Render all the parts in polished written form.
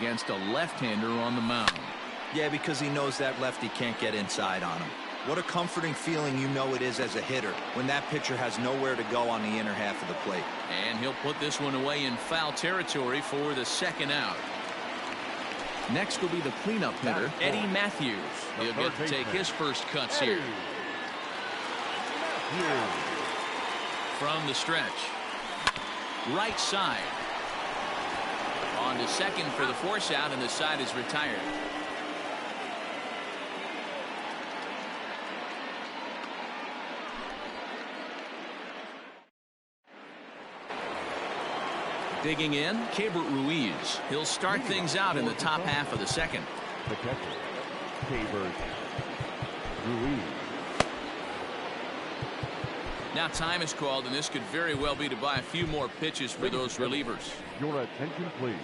against a left-hander on the mound. Yeah, because he knows that lefty can't get inside on him. What a comforting feeling you know it is as a hitter when that pitcher has nowhere to go on the inner half of the plate. And he'll put this one away in foul territory for the second out. Next will be the cleanup hitter, Eddie Matthews. He'll get to take his first cuts here. From the stretch. Right side. On to second for the force out, and the side is retired. Digging in, Keibert Ruiz. He'll start things out in the top half of the second. The catcher, Keibert Ruiz. Now time is called, and this could very well be to buy a few more pitches for those relievers. Your attention, please.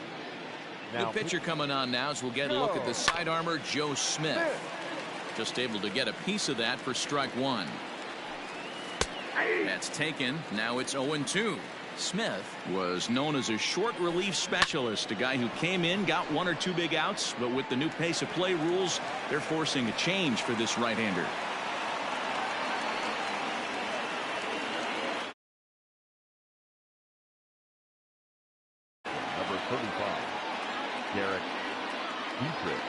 New pitcher coming on now as we'll get a look at the side armor, Joe Smith. Just able to get a piece of that for strike one. That's taken. Now it's 0-2. Smith was known as a short relief specialist, a guy who came in, got one or two big outs, but with the new pace of play rules, they're forcing a change for this right-hander. Number 35, Derek Dietrich.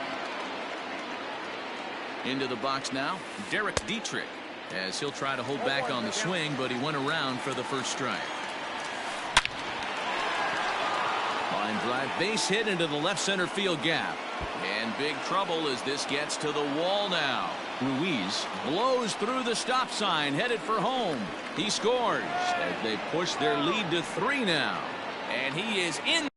Into the box now, Derek Dietrich, as he'll try to hold back on the swing, but he went around for the first strike. Line drive, base hit into the left center field gap. And big trouble as this gets to the wall now. Ruiz blows through the stop sign, headed for home. He scores as they push their lead to 3 now. And he is in.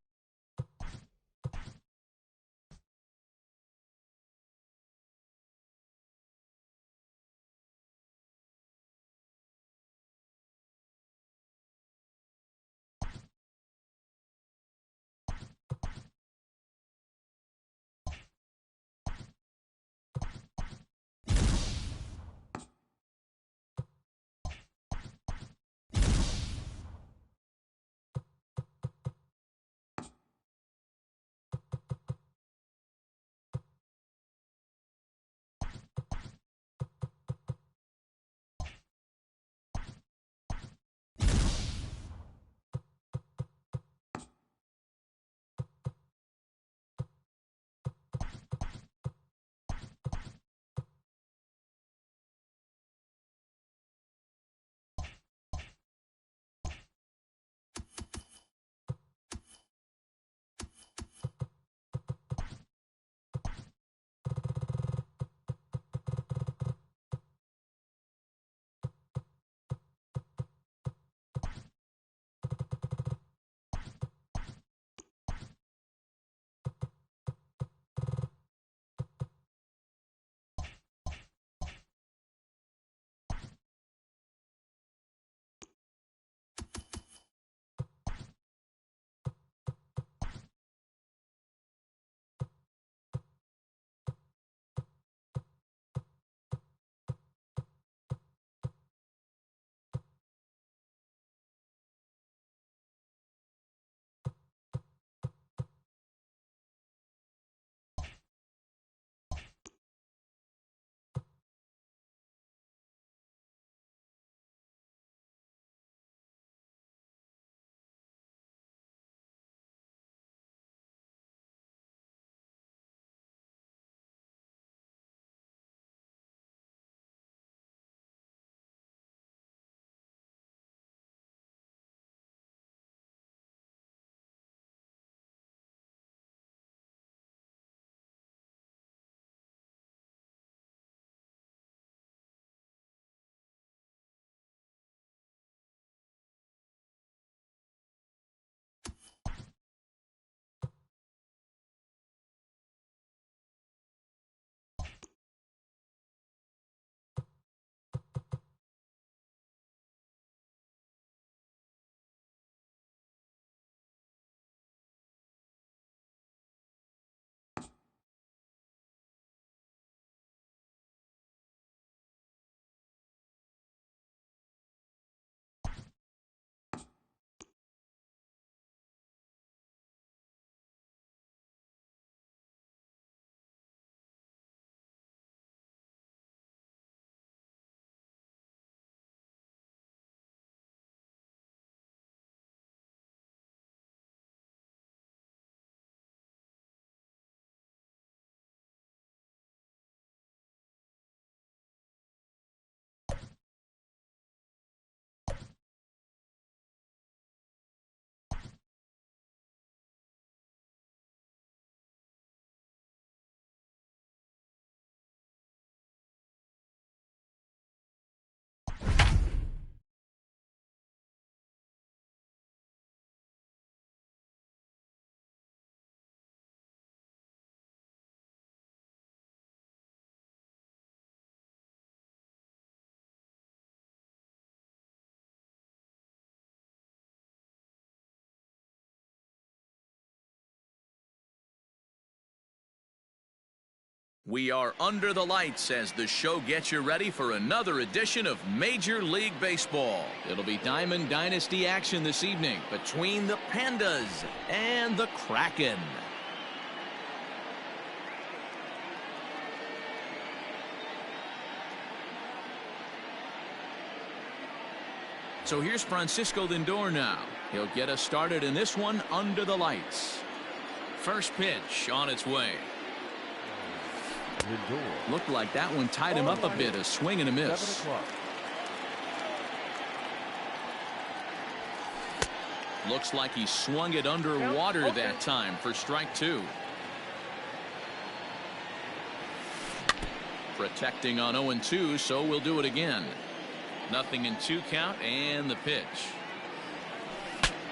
We are under the lights as the show gets you ready for another edition of Major League Baseball. It'll be Diamond Dynasty action this evening between the Pandas and the Kraken. So here's Francisco Lindor now. He'll get us started in this one under the lights. First pitch on its way. Looked like that one tied him up a bit. A swing and a miss. Looks like he swung it underwater that time for strike two. Protecting on 0-2, so we'll do it again. 0-2 count, and the pitch.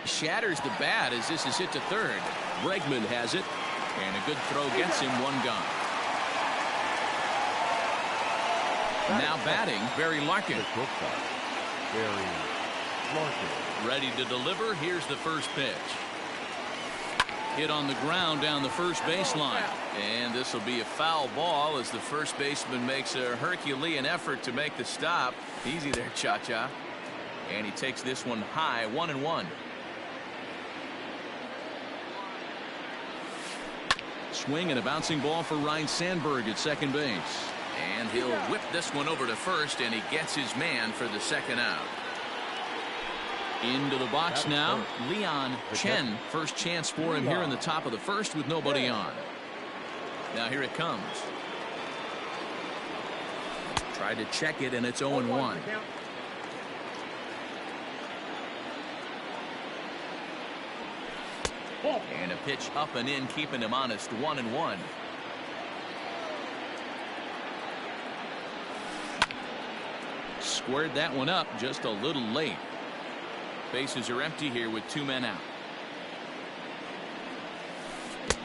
Shatters the bat as this is hit to third. Bregman has it, and a good throw gets him one gone. Now batting, Barry Larkin. Ready to deliver. Here's the first pitch. Hit on the ground down the first baseline. And this will be a foul ball as the first baseman makes a Herculean effort to make the stop. Easy there, Cha-Cha. And he takes this one high, 1-1. Swing and a bouncing ball for Ryne Sandberg at second base. And he'll whip this one over to first, and he gets his man for the second out. Into the box now, Leon Chen. First chance for him here in the top of the first with nobody on. Now here it comes. Tried to check it, and it's 0-1. And a pitch up and in, keeping him honest, 1-1. Squared that one up just a little late. Bases are empty here with two men out.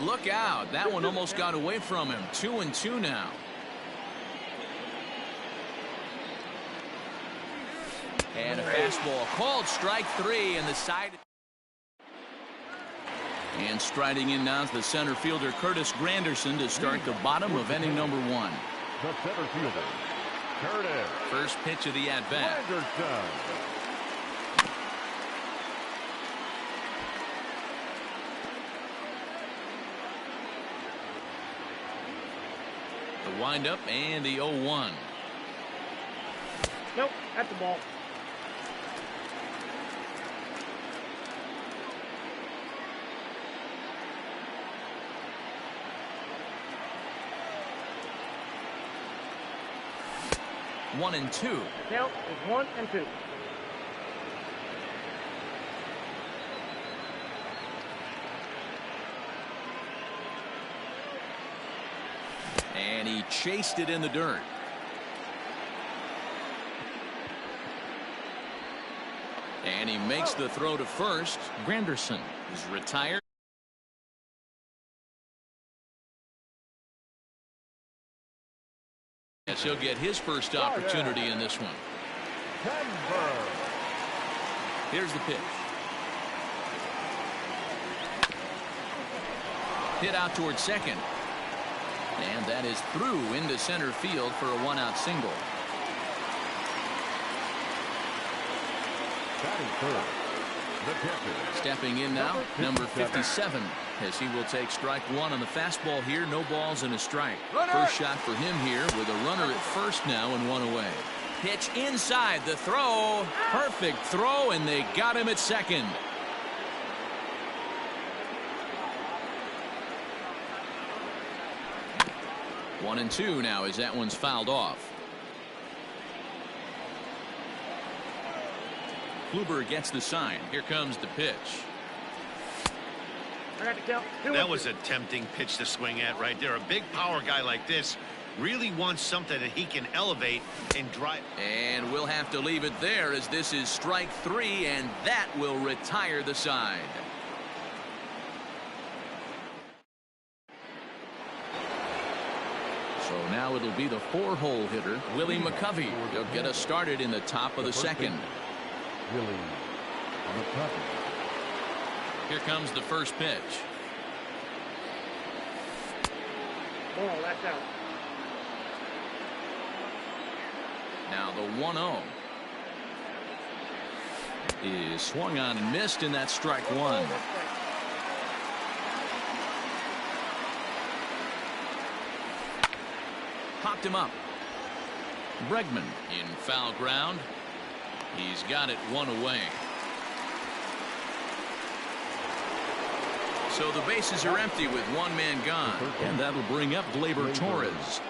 Look out. That one almost got away from him. 2-2 now. And a fastball called strike three, and the side. And striding in now is the center fielder Curtis Granderson to start the bottom of inning number one. The center fielder, Curtis. First pitch of the at-bat. The windup and the 0-1. Nope, that's the ball. One and two. Count is 1-2. And he chased it in the dirt. And he makes the throw to first. Granderson is retired. Yes, he'll get his first opportunity in this one. Here's the pitch. Hit out towards second. And that is through into center field for a one-out single. Stepping in now, number 57, as he will take strike one on the fastball here. No balls and a strike. First shot for him here with a runner at first now and one away. Pitch inside, the throw. Perfect throw, and they got him at second. One and two now as that one's fouled off. Kluber gets the sign. Here comes the pitch. That was a tempting pitch to swing at right there. A big power guy like this really wants something that he can elevate and drive. And we'll have to leave it there as this is strike three, and that will retire the side. So now it'll be the four-hole hitter, Willie McCovey. He'll get us started in the top of the second. Here comes the first pitch. Oh, that's out. Now the 1-0 is swung on and missed, and that's strike one. Popped him up. Bregman in foul ground. He's got it one away. So the bases are empty with one man gone, and that'll bring up Gleyber Torres.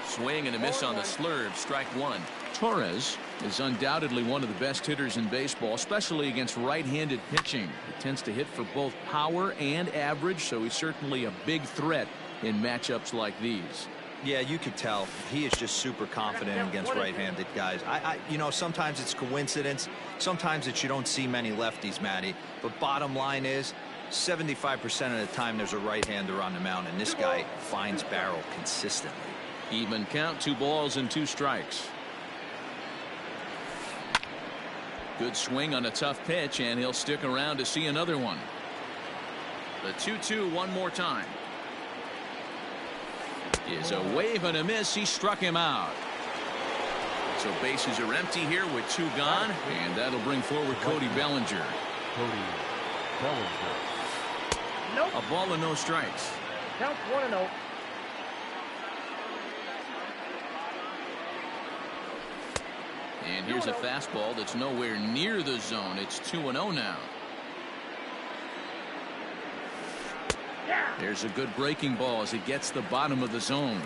Swing and a miss on the slurve, strike one. Torres is undoubtedly one of the best hitters in baseball, especially against right-handed pitching. He tends to hit for both power and average, so he's certainly a big threat in matchups like these. Yeah, you could tell he is just super confident against right-handed guys. You know, sometimes it's coincidence. Sometimes it's you don't see many lefties, Matty. But bottom line is 75% of the time there's a right-hander on the mound, and this guy finds barrel consistently. Even count, 2 balls and 2 strikes. Good swing on a tough pitch, and he'll stick around to see another one. The 2-2 one more time. Is a wave and a miss. He struck him out. So bases are empty here with 2 gone, and that'll bring forward Cody Bellinger. Nope. A ball and no strikes. Count 1-0. And here's a fastball that's nowhere near the zone. It's 2-0 now. There's a good breaking ball as it gets the bottom of the zone.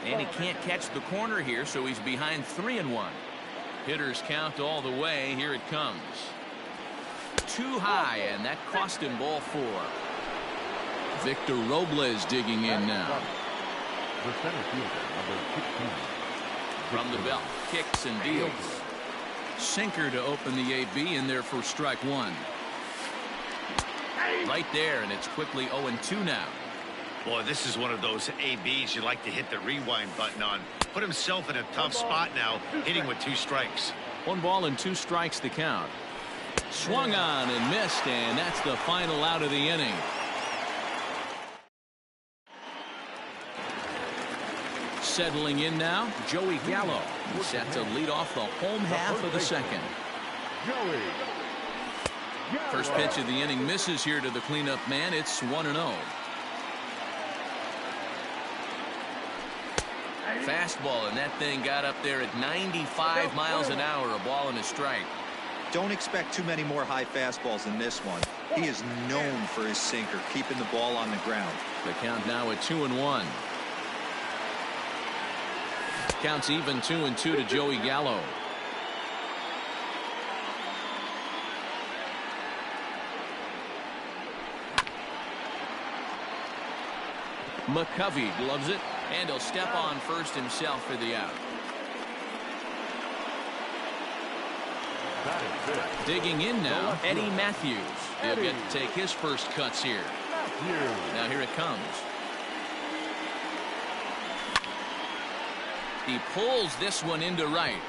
And he can't catch the corner here, so he's behind 3-1. Hitters count all the way. Here it comes. Too high, and that cost him ball 4. Victor Robles digging in now. The center fielder, number 16. From the belt, kicks and deals. Sinker to open the AB in there for strike one. Right there, and it's quickly 0-2 now. Boy, this is one of those ABs you like to hit the rewind button on. Put himself in a tough spot now, hitting with 2 strikes. 1 ball and 2 strikes the count. Swung on and missed, and that's the final out of the inning. Settling in now, Joey Gallo. He's set to lead off the home half of the second. First pitch of the inning misses here to the cleanup man. It's 1-0. Fastball, and that thing got up there at 95 miles an hour. A ball and a strike. Don't expect too many more high fastballs than this one. He is known for his sinker, keeping the ball on the ground. The count now at 2-1. Counts even 2-2 to Joey Gallo. McCovey gloves it, and he'll step on first himself for the out. Digging in now, Eddie Matthews. He'll get to take his first cuts here. Now here it comes. He pulls this one into right.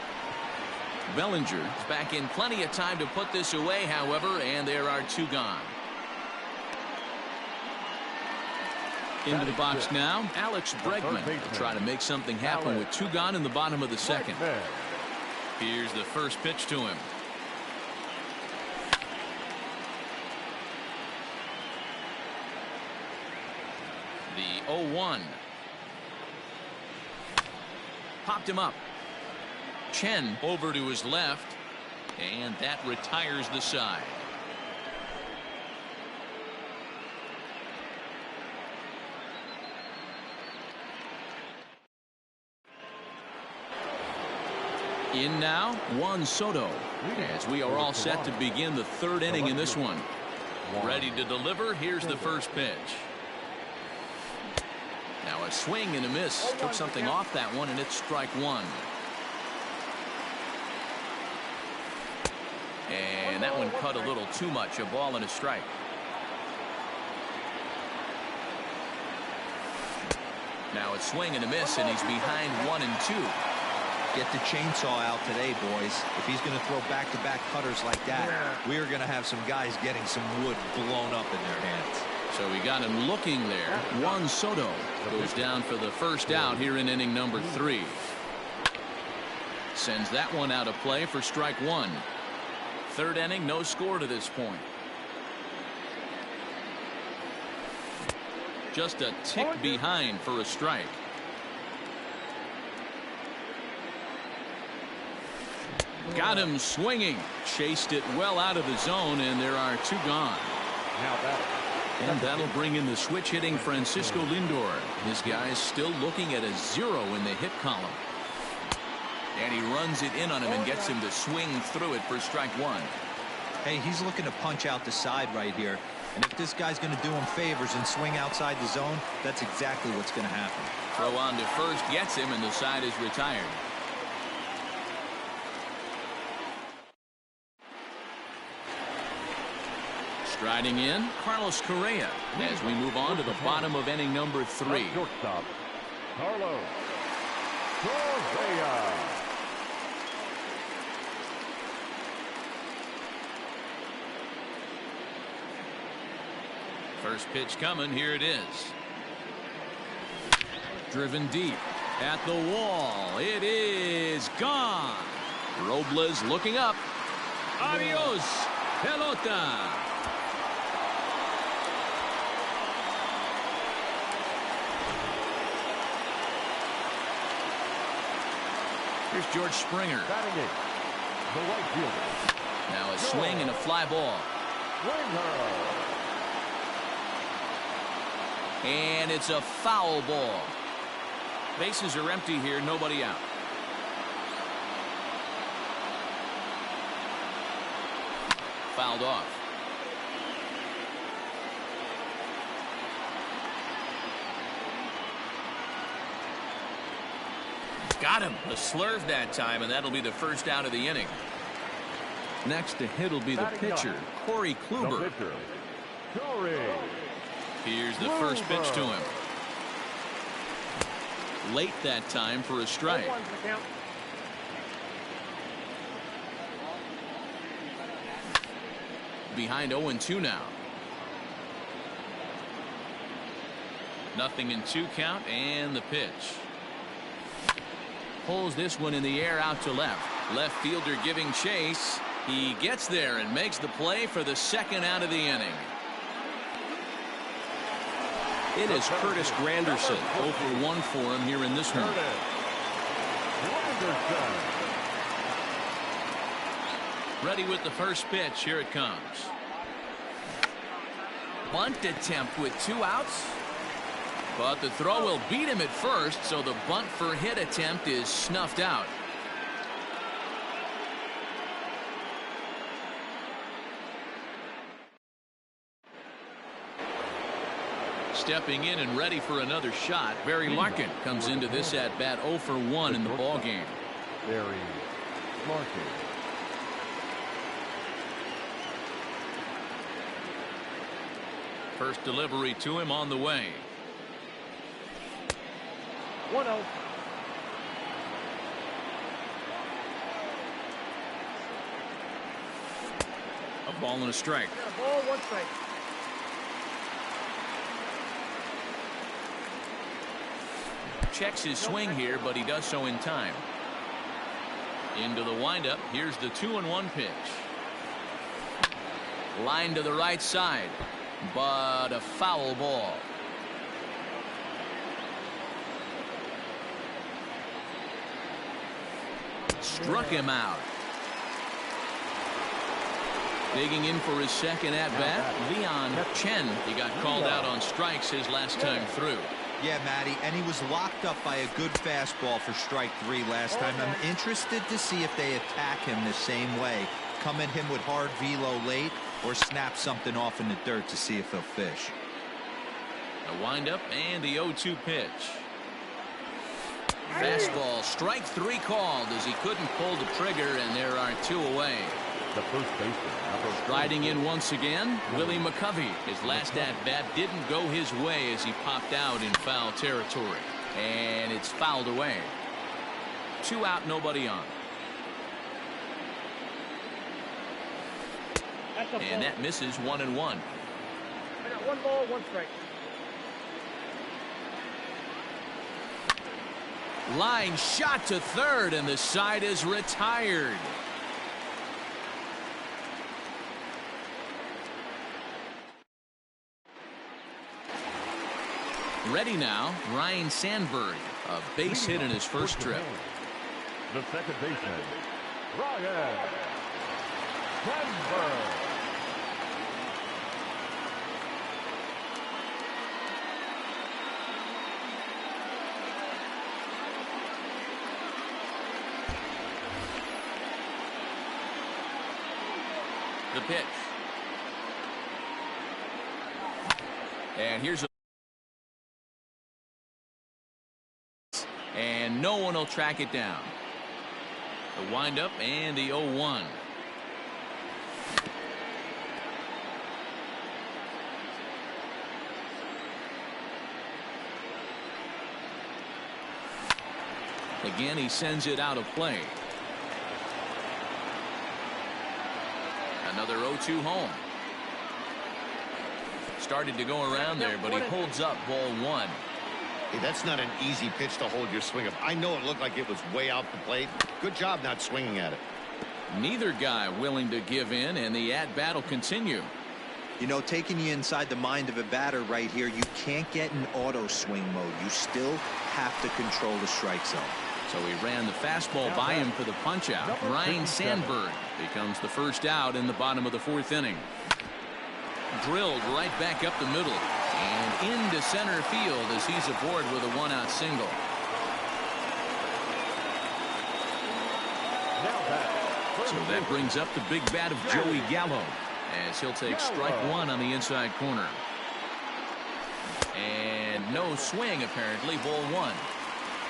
Bellinger is back in plenty of time to put this away, however, and there are 2 gone. Into the box now, Alex Bregman will try to make something happen with 2 gone in the bottom of the second. Here's the first pitch to him. The 0-1. Popped him up. Chen over to his left, and that retires the side. In now, Juan Soto, as we are all set to begin the 3rd inning in this one. Ready to deliver. Here's the first pitch. Now a swing and a miss. Took something off that one, and it's strike 1. And that one cut a little too much. A ball and a strike. Now a swing and a miss, and he's behind 1-2. Get the chainsaw out today, boys. If he's going to throw back-to-back cutters like that, we're going to have some guys getting some wood blown up in their hands. So we got him looking there. Juan Soto goes down for the first out here in inning number 3. Sends that one out of play for strike 1. Third inning, no score to this point. Just a tick behind for a strike. Got him swinging. Chased it well out of the zone, and there are 2 gone. And that'll bring in the switch hitting Francisco Lindor. This guy's still looking at a 0 in the hit column. And he runs it in on him and gets him to swing through it for strike 1. Hey, he's looking to punch out the side right here. And if this guy's going to do him favors and swing outside the zone, that's exactly what's going to happen. Throw on to first gets him, and the side is retired. Striding in, Carlos Correa, as we move on to the bottom of inning number 3. Shortstop, Carlos Correa. First pitch coming. Here it is. Driven deep at the wall. It is gone. Robles looking up. Adios, pelota. Here's George Springer. Batting it, the right fielder. Now a swing and a fly ball. And it's a foul ball. Bases are empty here, nobody out. Fouled off. Got him. A slurve that time, and that'll be the first out of the inning. Next to hit will be the pitcher, Corey Kluber. Here's the first pitch to him. Late that time for a strike. Behind 0-2 now. Nothing in 2 count, and the pitch. Pulls this one in the air out to left. Left fielder giving chase. He gets there and makes the play for the second out of the inning. It is Curtis Granderson, 0-for-1 for him here in this one. Ready with the first pitch. Here it comes. Bunt attempt with 2 outs. But the throw will beat him at first, so the bunt for hit attempt is snuffed out. Stepping in and ready for another shot, Barry Larkin comes into this at bat 0-for-1 in the ball game. Barry Larkin. First delivery to him on the way. 1-0. A ball and a strike. Got a ball, 1 strike. Checks his swing here, but he does so in time. Into the windup. Here's the 2-1 pitch. Line to the right side, but a foul ball. Struck him out. Digging in for his second at bat, Leon Chen. He got called out on strikes his last time through. Yeah, Matty, and he was locked up by a good fastball for strike 3 last time. I'm interested to see if they attack him the same way. Come at him with hard velo late or snap something off in the dirt to see if he'll fish. A windup and the 0-2 pitch. Fastball, strike 3 called as he couldn't pull the trigger, and there are 2 away. The first baseman. Riding in once again, Willie McCovey. His last at-bat didn't go his way as he popped out in foul territory. And it's fouled away. 2 out, nobody on. And that misses 1-1. 1 ball, 1 strike. Line shot to third, and the side is retired. Ready now, Ryan Sandberg, a base hit in his first trip. The second baseman, Ryan Sandberg. The pitch. And here's a and no one will track it down. The windup and the 0-1. Again, he sends it out of play. Another 0-2 home. Started to go around there, but he holds up ball 1. Hey, that's not an easy pitch to hold your swing of. I know it looked like it was way out the plate. Good job not swinging at it. Neither guy willing to give in, and the at-bat will continue. You know, taking you inside the mind of a batter right here, you can't get in auto swing mode. You still have to control the strike zone. So he ran the fastball by him for the punch-out. Ryan Sandberg becomes the first out in the bottom of the 4th inning. Drilled right back up the middle and into center field as he's aboard with a 1-out single. So that brings up the big bat of Joey Gallo as he'll take strike 1 on the inside corner. And no swing apparently, ball 1.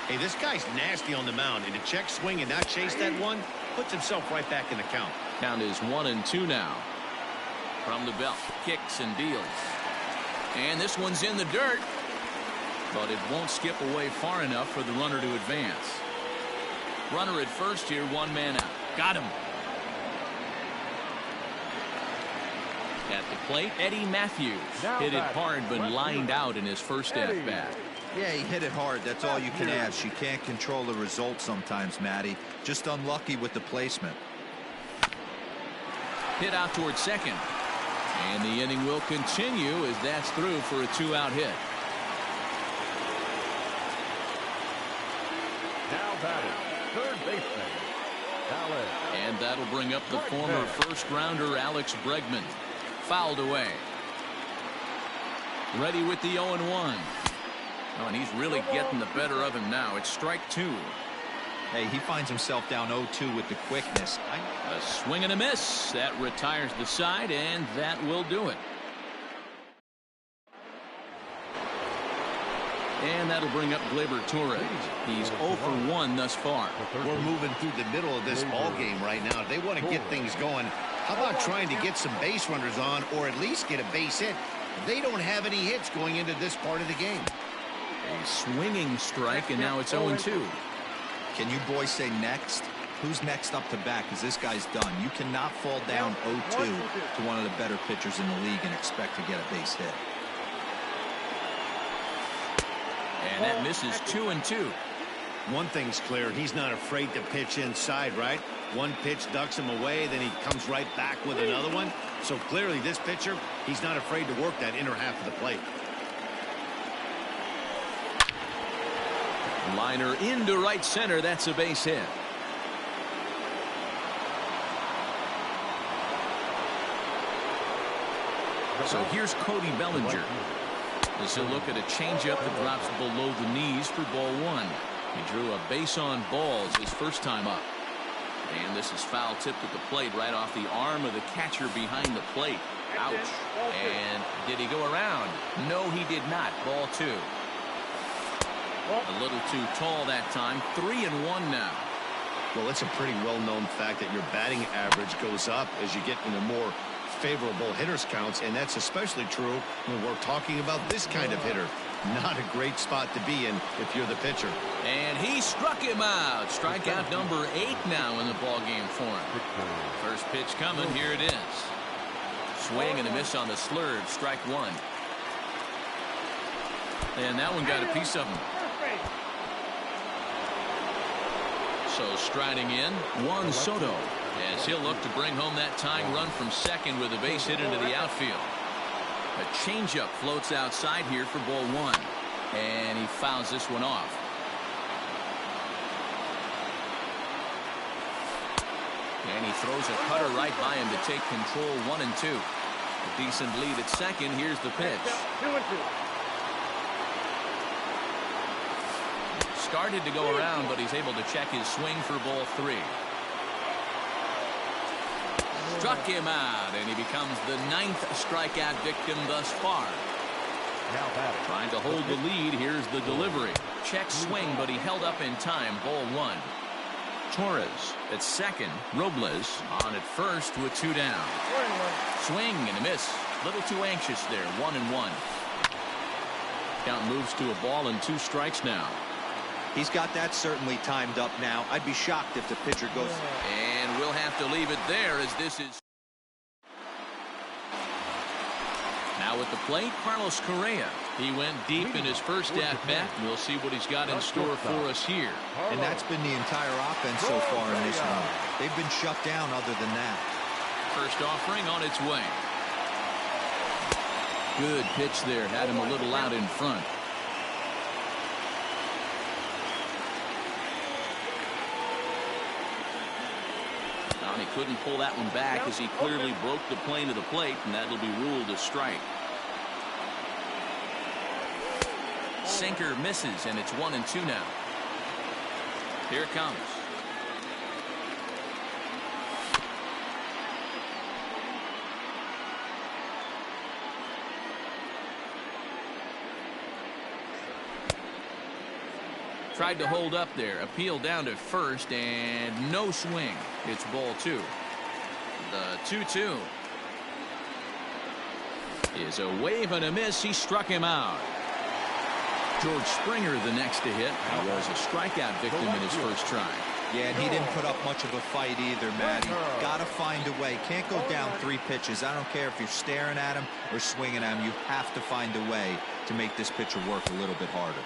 Hey, this guy's nasty on the mound, and to check swing and not chase that one puts himself right back in the count. Count is 1-2 now. From the belt, kicks and deals. And this one's in the dirt, but it won't skip away far enough for the runner to advance. Runner at first here, 1 man out. Got him. At the plate, Eddie Matthews hit it hard but lined out in his first at-bat. Yeah, he hit it hard. That's all you can ask. You can't control the result sometimes, Matty. Just unlucky with the placement. Hit out towards second. And the inning will continue as that's through for a 2-out hit. Now batting, third baseman, Alex. And that'll bring up the former first-rounder Alex Bregman. Fouled away. Ready with the 0-1. Oh, and he's really getting the better of him now. It's strike 2. Hey, he finds himself down 0-2 with the quickness. A swing and a miss. That retires the side, and that will do it. And that'll bring up Gleyber Torres. He's 0 for 1 thus far. We're moving through the middle of this ball game right now. If they want to get things going, how about trying to get some base runners on or at least get a base hit? They don't have any hits going into this part of the game. A swinging strike, and now it's 0-2. Can you boys say next? Who's next up to bat? Because this guy's done. You cannot fall down 0-2 to one of the better pitchers in the league and expect to get a base hit. And that misses 2-2. One thing's clear. He's not afraid to pitch inside, right? One pitch ducks him away, then he comes right back with another one. So clearly this pitcher, he's not afraid to work that inner half of the plate. Liner into right center. That's a base hit. So here's Cody Bellinger. As he'll look at a changeup that drops below the knees for ball 1. He drew a base on balls his first time up. And this is foul tipped at the plate right off the arm of the catcher behind the plate. Ouch. And did he go around? No, he did not. Ball 2. A little too tall that time. 3-1 now. Well, it's a pretty well-known fact that your batting average goes up as you get into more favorable hitters counts, and that's especially true when we're talking about this kind of hitter. Not a great spot to be in if you're the pitcher. And he struck him out. Strikeout number 8 now in the ball game for him. First pitch coming. Here it is. Swing and a miss on the slurve. Strike 1. And that one got a piece of him. So striding in, Juan Soto, as he'll look to bring home that tying run from second with a base hit into the outfield. A changeup floats outside here for ball one. And he fouls this one off. And he throws a cutter right by him to take control 1-2. A decent lead at second. Here's the pitch. 2-2. Started to go around, but he's able to check his swing for ball three. Struck him out, and he becomes the 9th strikeout victim thus far. Now batting. Trying to hold the lead. Here's the delivery. Check swing, but he held up in time. Ball one. Torres at second. Robles on at first with 2 down. Swing and a miss. A little too anxious there. 1-1. Count moves to a ball and 2 strikes now. He's got that certainly timed up now. I'd be shocked if the pitcher goes. And we'll have to leave it there as this is. Now at the plate, Carlos Correa. He went deep in his first at-bat. We'll see what he's got in store for us here. And that's been the entire offense so far in this one. They've been shut down other than that. First offering on its way. Good pitch there. Had him a little out in front. He couldn't pull that one back as he clearly broke the plane of the plate, and that'll be ruled a strike. Sinker misses, and it's 1-2 now. Here it comes. Tried to hold up there. Appeal down to first, and no swing. It's ball 2. The 2-2 is a wave and a miss. He struck him out. George Springer the next to hit. He was a strikeout victim in his first try. Yeah, and he didn't put up much of a fight either, Matty. Got to find a way. Can't go down 3 pitches. I don't care if you're staring at him or swinging at him. You have to find a way to make this pitcher work a little bit harder.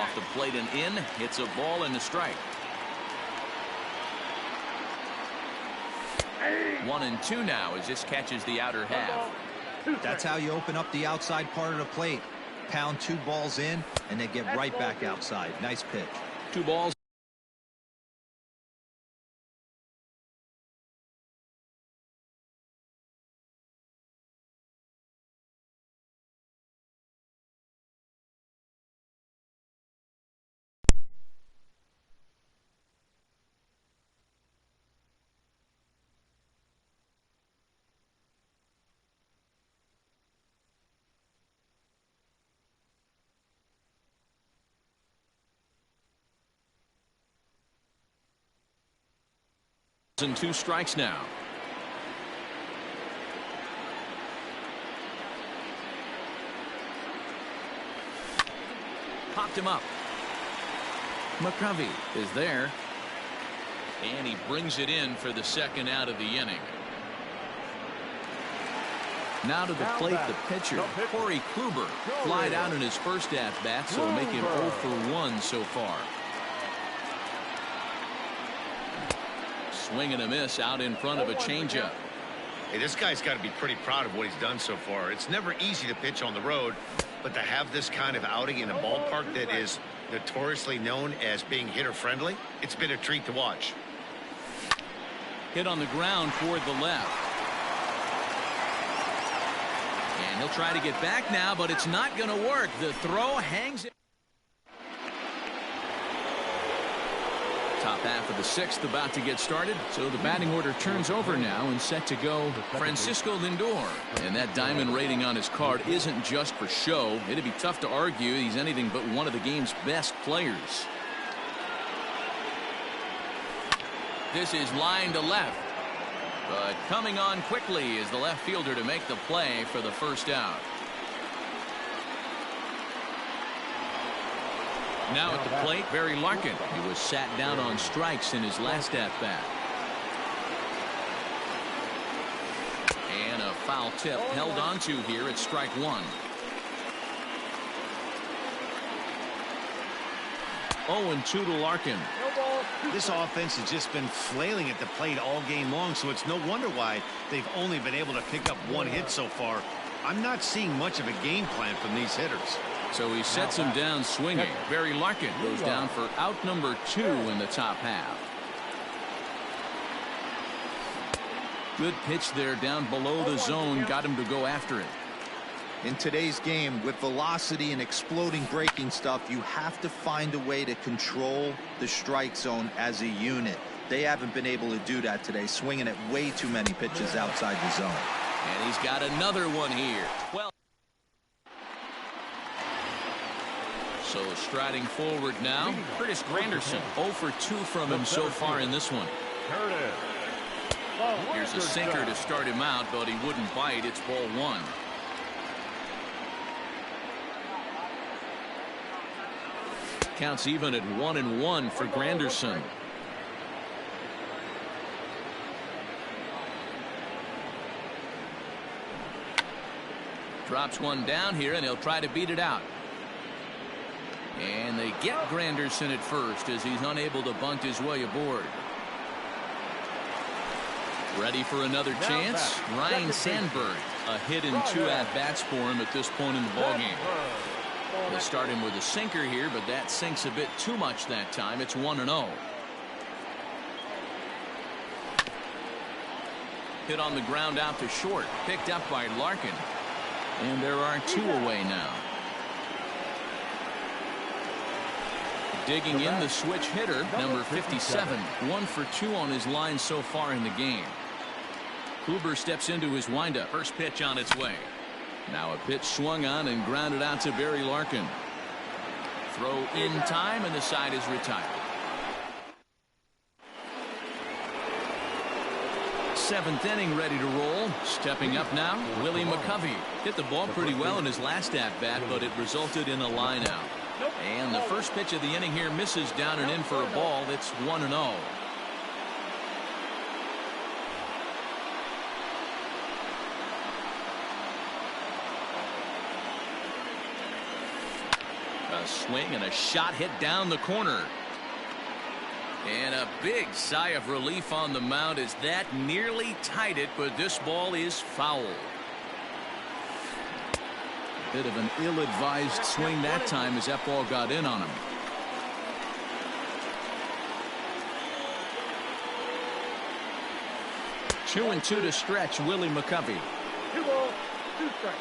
Off the plate and in. Hits a ball and a strike. 1-2 now as this catches the outer half. That's how you open up the outside part of the plate. Pound 2 balls in and then get right back outside. Nice pitch. 2 balls. And 2 strikes now. Popped him up. McCovey is there. And he brings it in for the second out of the inning. Now to the plate, the pitcher, Corey Kluber, flied out in his first at-bat, so make him 0 for 1 so far. Swing and a miss out in front of a changeup. Hey, this guy's got to be pretty proud of what he's done so far. It's never easy to pitch on the road, but to have this kind of outing in a ballpark that is notoriously known as being hitter-friendly, it's been a treat to watch. Hit on the ground toward the left. And he'll try to get back now, but it's not going to work. The throw hangs it. Top half of the 6th about to get started. So the batting order turns over now and set to go Francisco Lindor. And that diamond rating on his card isn't just for show. It'd be tough to argue he's anything but one of the game's best players. This is line to left. But coming on quickly is the left fielder to make the play for the first out. Now at the plate, Barry Larkin. He was sat down on strikes in his last at-bat. And a foul tip held onto here at strike 1. 0-2 to Larkin. No ball. This offense has just been flailing at the plate all game long, so it's no wonder why they've only been able to pick up one hit so far. I'm not seeing much of a game plan from these hitters. So he sets him down swinging. Barry Larkin goes down for out number 2 in the top half. Good pitch there down below the zone. Got him to go after it. In today's game, with velocity and exploding breaking stuff, you have to find a way to control the strike zone as a unit. They haven't been able to do that today, swinging at way too many pitches outside the zone. And he's got another one here. Well, so striding forward now, Curtis Granderson. 0 for 2 from him so far in this one. Here's a sinker to start him out, but he wouldn't bite. It's ball 1. Counts even at 1-1 for Granderson. Drops one down here, and he'll try to beat it out. And they get Granderson at first as he's unable to bunt his way aboard. Ready for another chance. Ryan Sandberg. A hit in 2 at-bats for him at this point in the ballgame. They'll start him with a sinker here, but that sinks a bit too much that time. It's 1-0. Hit on the ground out to short. Picked up by Larkin. And there are 2 away now. Digging in the switch hitter, number 57. 1 for 2 on his line so far in the game. Kluber steps into his windup. First pitch on its way. Now a pitch swung on and grounded out to Barry Larkin. Throw in time, and the side is retired. 7th inning ready to roll. Stepping up now, Willie McCovey. Hit the ball pretty well in his last at-bat, but it resulted in a line out. And the first pitch of the inning here misses down and in for a ball. It's 1-0. A swing and a shot hit down the corner. And a big sigh of relief on the mound as that nearly tied it, but this ball is foul. Bit of an ill-advised swing that time as that ball got in on him. Two and 2 to stretch Willie McCovey. 2 balls, 2 strikes.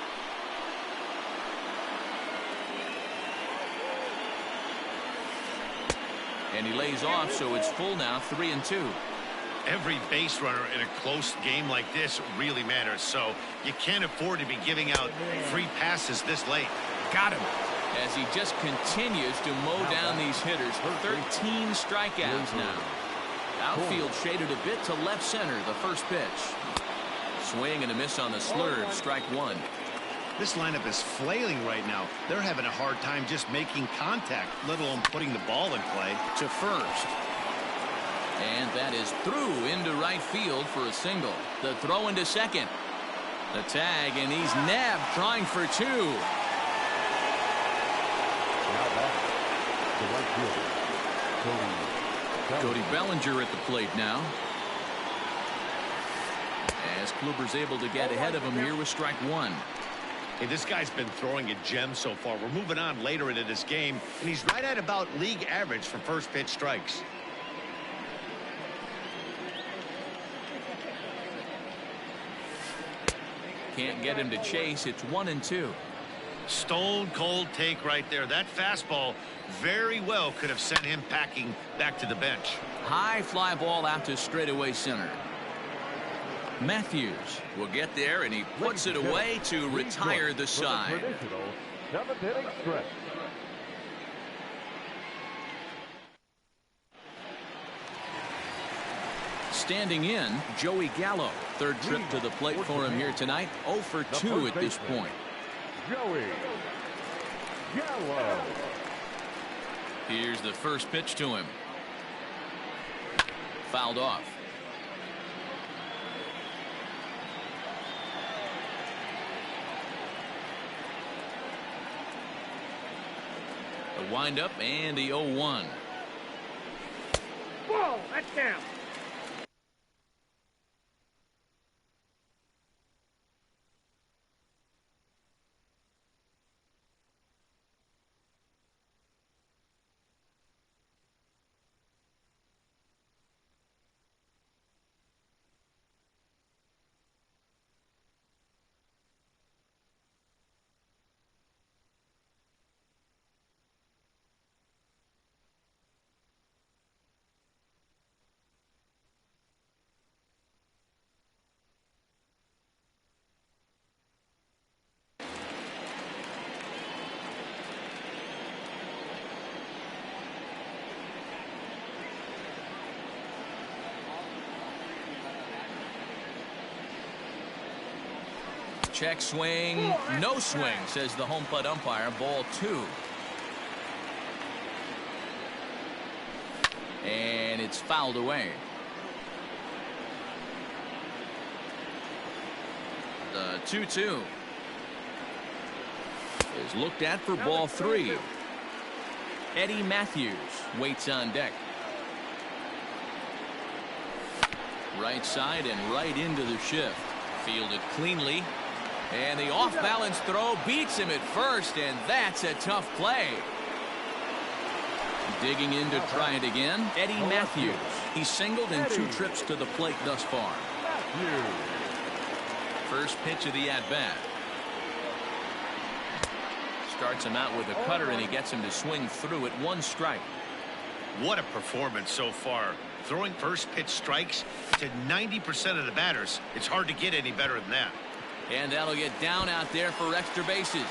And he lays off, so it's full now, 3 and 2. Every base runner in a close game like this really matters, so you can't afford to be giving out free passes this late. Got him. As he just continues to mow down these hitters. 13 strikeouts now. Outfield shaded a bit to left center, the first pitch. Swing and a miss on the slurve, strike 1. This lineup is flailing right now. They're having a hard time just making contact, let alone putting the ball in play. To first. And that is through into right field for a single. The throw into second. The tag, and he's nabbed, trying for 2. Now back to right field. Cody Bellinger at the plate now. As Kluber's able to get ahead of him here with strike 1. Hey, this guy's been throwing a gem so far. We're moving on later into this game, and he's right at about league average for first pitch strikes. Can't get him to chase. It's 1 and 2. Stone cold take right there. That fastball very well could have sent him packing back to the bench. High fly ball out to straightaway center. Matthews will get there, and he puts it away to retire the side. Traditional 7th inning stretch. Standing in, Joey Gallo. Third trip to the plate for him here tonight. 0 for 2 at this point. Joey Gallo. Here's the first pitch to him. Fouled off. The windup and the 0-1. Ball, that's down. Check swing, no swing, says the home plate umpire. Ball 2. And it's fouled away. The 2-2 is looked at for ball 3. Eddie Matthews waits on deck. Right side and right into the shift. Fielded cleanly. And the off-balance throw beats him at first, and that's a tough play. Digging in to try it again, Eddie Matthews. He's singled in 2 trips to the plate thus far. First pitch of the at-bat. Starts him out with a cutter, and he gets him to swing through at 1 strike. What a performance so far. Throwing first pitch strikes to 90% of the batters. It's hard to get any better than that. And that'll get down out there for extra bases.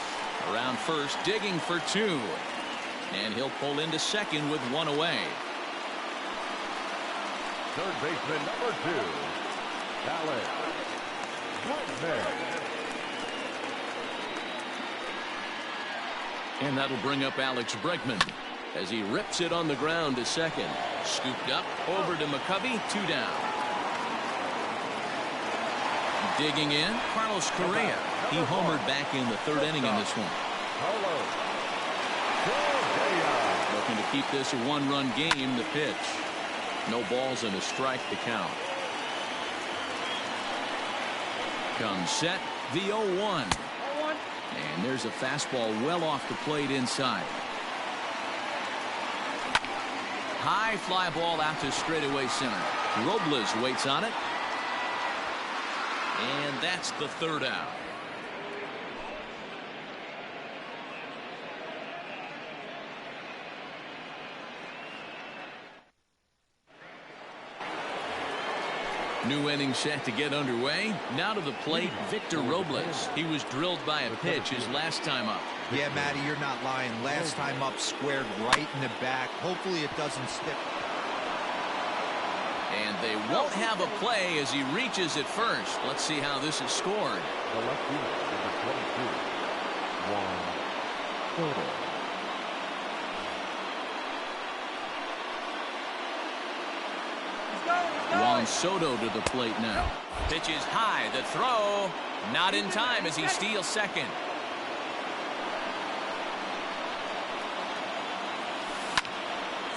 Around first, digging for 2. And he'll pull into second with 1 away. Third baseman number 2, Alex Bregman. And that'll bring up Alex Bregman as he rips it on the ground to second. Scooped up over to McCovey, 2 down. Digging in, Carlos Correa. He homered back in the 3rd inning in this one. Looking to keep this a 1-run game. The pitch. No balls and a strike to count. Comes set, the 0-1. And there's a fastball well off the plate inside. High fly ball out to straightaway center. Robles waits on it. And that's the 3rd out. New inning set to get underway. Now to the plate, Victor Robles. He was drilled by a pitch his last time up. Yeah, Matty, you're not lying. Last time up, squared right in the back. Hopefully it doesn't stick. And they won't have a play as he reaches at first. Let's see how this is scored. The left fielder, number 22, Juan Soto. Juan Soto to the plate now. Pitch is high. The throw not in time as he steals second.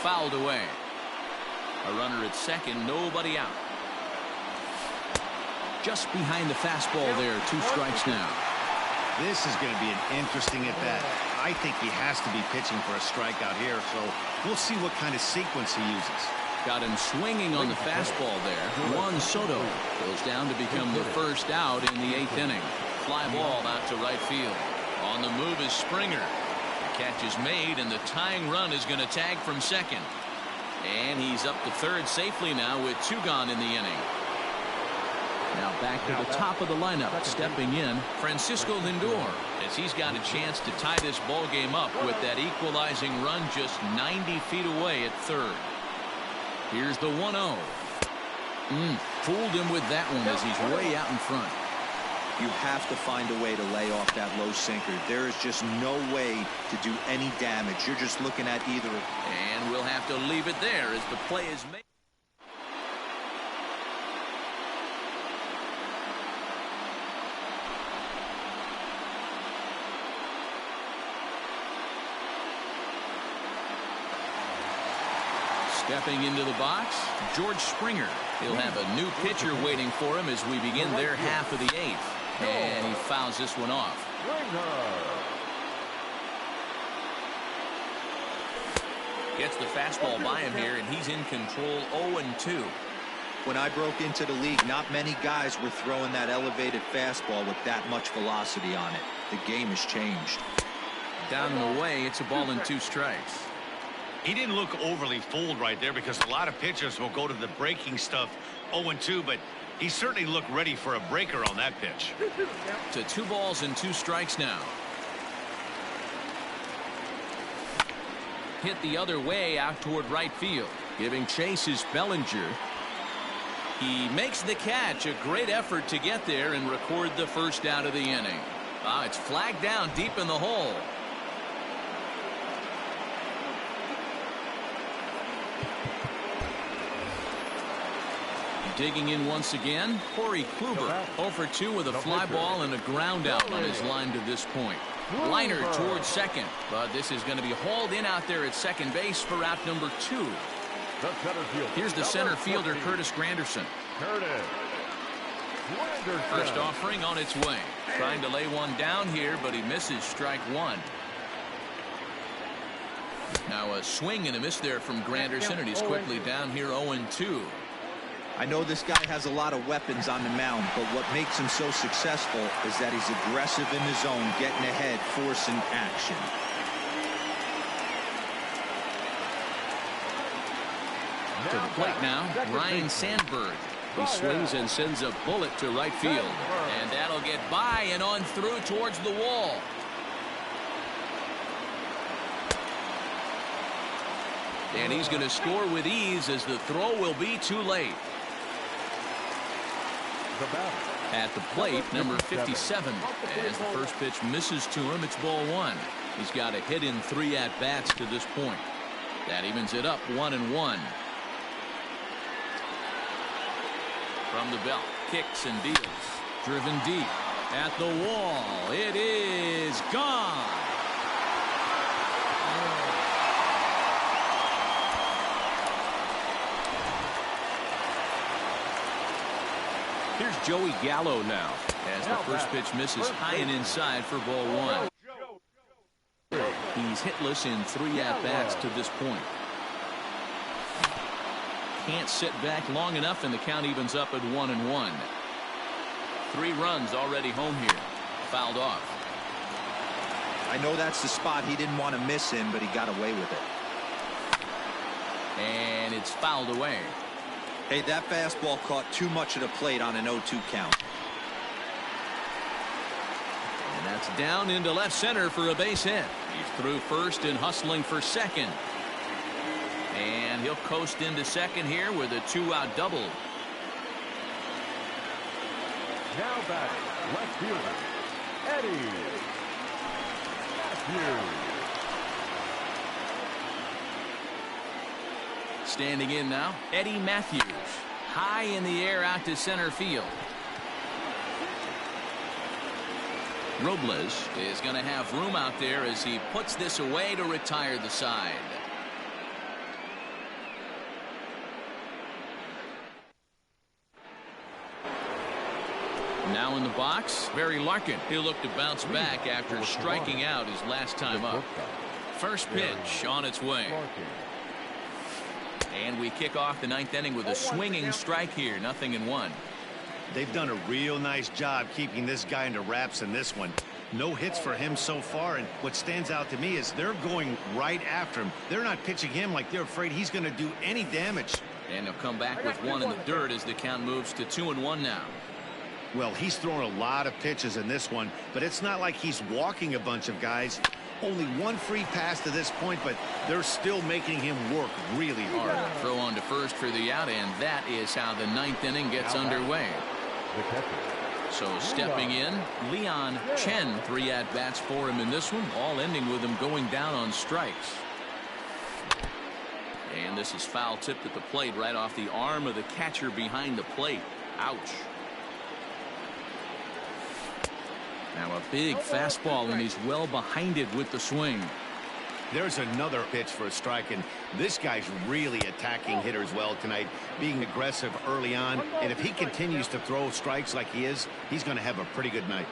Fouled away. A runner at second, nobody out. Just behind the fastball there, 2 strikes now. This is going to be an interesting at-bat. I think he has to be pitching for a strikeout here, so we'll see what kind of sequence he uses. Got him swinging on the fastball there. Juan Soto goes down to become the first out in the 8th inning. Fly ball out to right field. On the move is Springer. The catch is made, and the tying run is going to tag from second. And he's up to third safely now with 2 gone in the inning. Now back to the top of the lineup, stepping in, Francisco Lindor, as he's got a chance to tie this ball game up with that equalizing run just 90 feet away at third. Here's the 1-0. Fooled him with that one as he's way out in front. You have to find a way to lay off that low sinker. There is just no way to do any damage. You're just looking at either. And we'll have to leave it there as the play is made. Stepping into the box, George Springer. He'll have a new pitcher waiting for him as we begin their half of the eighth. And he fouls this one off. Gets the fastball by him here, and he's in control 0-2. When I broke into the league, not many guys were throwing that elevated fastball with that much velocity on it. The game has changed. Down and away, it's a ball and 2 strikes. He didn't look overly fooled right there because a lot of pitchers will go to the breaking stuff 0-2, but he certainly looked ready for a breaker on that pitch. To 2 balls and 2 strikes now. Hit the other way out toward right field. Giving chase is Bellinger. He makes the catch. A great effort to get there and record the first out of the inning. It's flagged down deep in the hole. Digging in once again, Corey Kluber, 0 for 2 with a fly ball and a ground out on his line to this point. Liner towards second, but this is going to be hauled in out there at second base for out number 2. Here's the center fielder, Curtis Granderson. First offering on its way. Trying to lay one down here, but he misses strike 1. Now a swing and a miss there from Granderson, and he's quickly down here 0-2. I know this guy has a lot of weapons on the mound, but what makes him so successful is that he's aggressive in the zone, getting ahead, forcing action. To the plate now, Ryan Sandberg. He swings and sends a bullet to right field. And that'll get by and on through towards the wall. And he's going to score with ease as the throw will be too late. At the plate, number 57. As the first pitch misses to him, it's ball 1. He's got a hit in 3 at-bats to this point. That evens it up 1-1. From the belt, kicks and deals. Driven deep at the wall. It is gone. Here's Joey Gallo now as the first pitch misses high and inside for ball 1. He's hitless in 3 at-bats to this point. Can't sit back long enough, and the count evens up at 1-1. 3 runs already home here. Fouled off. I know that's the spot he didn't want to miss in, but he got away with it. And it's fouled away. Hey, that fastball caught too much of the plate on an 0-2 count. And that's down into left center for a base hit. He's through first and hustling for second. And he'll coast into second here with a 2-out double. Now batting, left fielder, Eddie Matthews. Standing in now, Eddie Matthews. High in the air out to center field. Robles is going to have room out there as he puts this away to retire the side. Now in the box, Barry Larkin. He'll look to bounce back after striking out his last time up. First pitch on its way. And we kick off the 9th inning with a swinging strike here. 0-1. They've done a real nice job keeping this guy into wraps in this one. No hits for him so far, and what stands out to me is they're going right after him. They're not pitching him like they're afraid he's going to do any damage. And they'll come back with 1 in the dirt as the count moves to 2-1 now. Well, he's thrown a lot of pitches in this one, but it's not like he's walking a bunch of guys. Only 1 free pass to this point, but they're still making him work really hard. Throw on to first for the out, and that is how the 9th inning gets underway. So stepping in, Leon Chen. 3 at-bats for him in this one, all ending with him going down on strikes. And this is foul tipped at the plate right off the arm of the catcher behind the plate. Ouch. Now a big fastball, and he's well behind it with the swing. There's another pitch for a strike, and this guy's really attacking hitters well tonight, being aggressive early on. And if he continues to throw strikes like he is, he's going to have a pretty good night.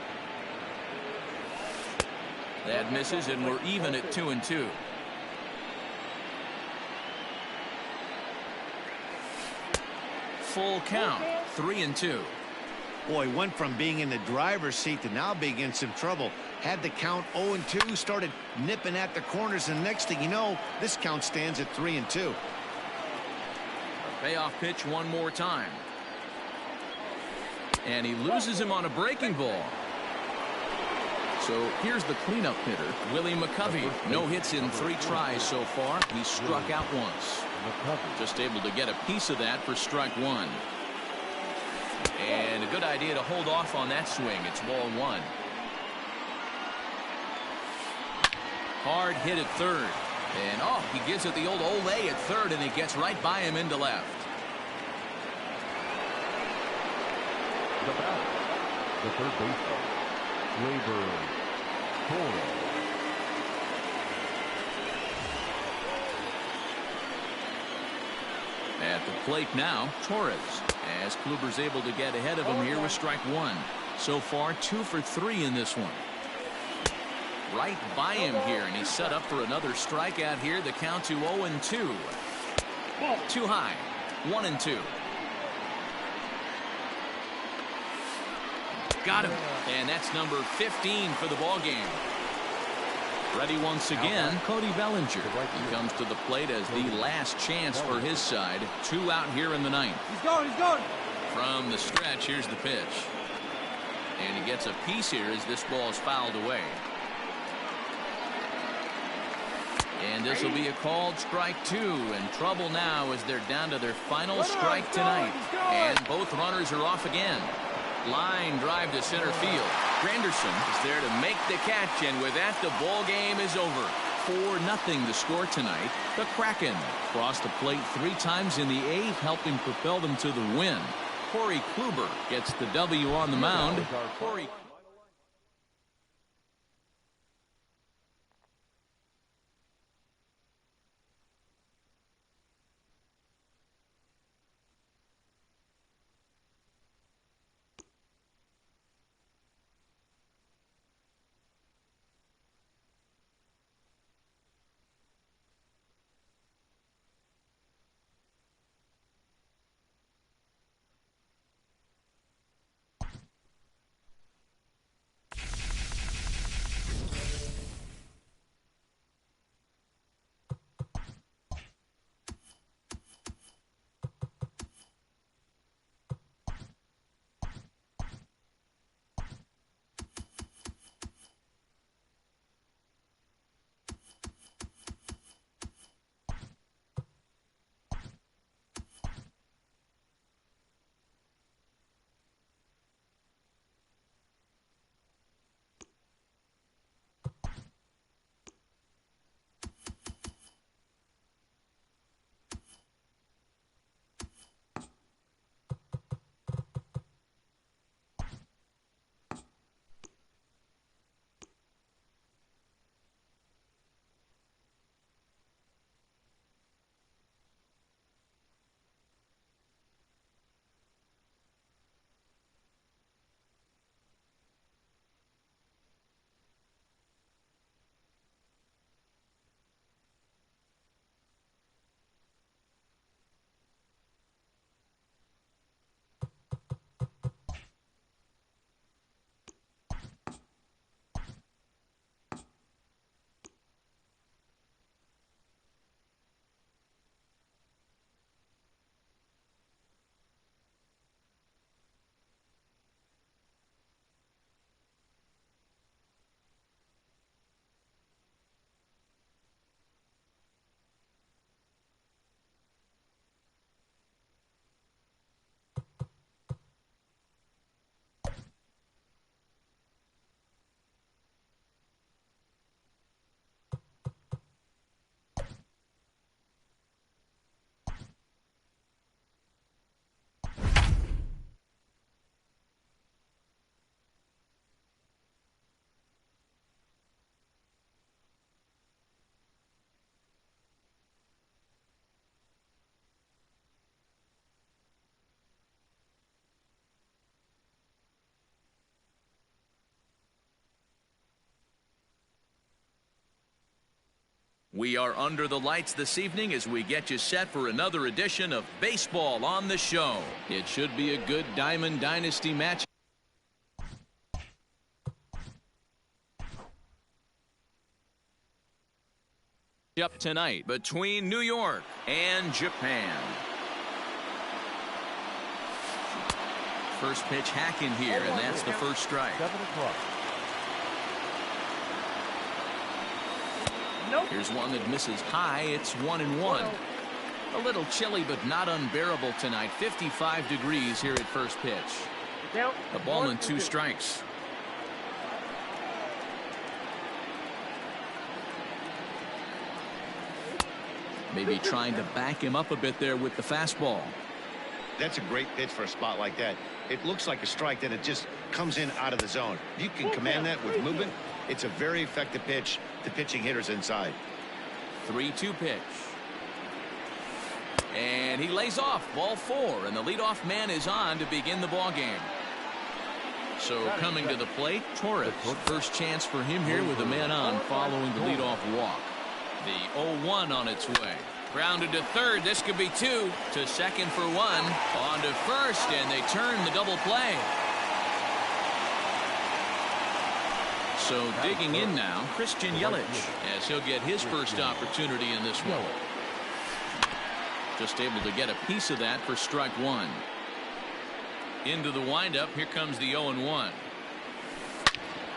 That misses, and we're even at 2-2. Full count, 3-2. Boy, went from being in the driver's seat to now being in some trouble. Had the count 0-2, started nipping at the corners, and next thing you know, this count stands at 3-2. Payoff pitch one more time. And he loses him on a breaking ball. So here's the cleanup hitter, Willie McCovey. No hits in 3 tries so far. He struck out once. Just able to get a piece of that for strike 1. And a good idea to hold off on that swing. It's ball 1. Hard hit at third. And he gives it the old Olay at third, and he gets right by him into left. The batter, the third baseman, Labor Torres. At the plate now, Torres, as Kluber's able to get ahead of him here with strike 1. So far, 2 for 3 in this one. Right by him here, and he's set up for another strikeout here. The count to 0-2. Too high. 1-2. Got him. And that's number 15 for the ball game. Ready once again, Cody Bellinger. He comes to the plate as the last chance for his side. 2 out here in the 9th. He's going. From the stretch, here's the pitch. And he gets a piece here as this ball is fouled away. And this will be a called strike 2. And trouble now as they're down to their final strike tonight. And both runners are off again. Line drive to center field. Granderson is there to make the catch, and with that, the ball game is over. 4-0 the score tonight. The Kraken crossed the plate 3 times in the 8th, helping propel them to the win. Corey Kluber gets the W on the mound. Corey We are under the lights this evening as we get you set for another edition of Baseball on the Show. It should be a good Diamond Dynasty match up tonight between New York and Japan. First pitch hacking here, and that's the first strike. 7 o'clock. Nope. Here's one that misses high. It's 1-1. A little chilly, but not unbearable tonight. 55 degrees here at first pitch. Down. A ball and 2 strikes. Maybe trying to back him up a bit there with the fastball. That's a great pitch for a spot like that. It looks like a strike that it just comes in out of the zone. If you can command that with movement, it's a very effective pitch to pitching hitters inside. 3-2 pitch. And he lays off. Ball 4, and the leadoff man is on to begin the ball game. So coming to the plate, Torres. First chance for him here with a man on following the leadoff walk. The 0-1 on its way. Grounded to third. This could be 2. To second for 1. On to first, and they turn the double play. So digging in now, Christian Yelich, as he'll get his first opportunity in this one. Just able to get a piece of that for strike 1. Into the windup. Here comes the 0-1.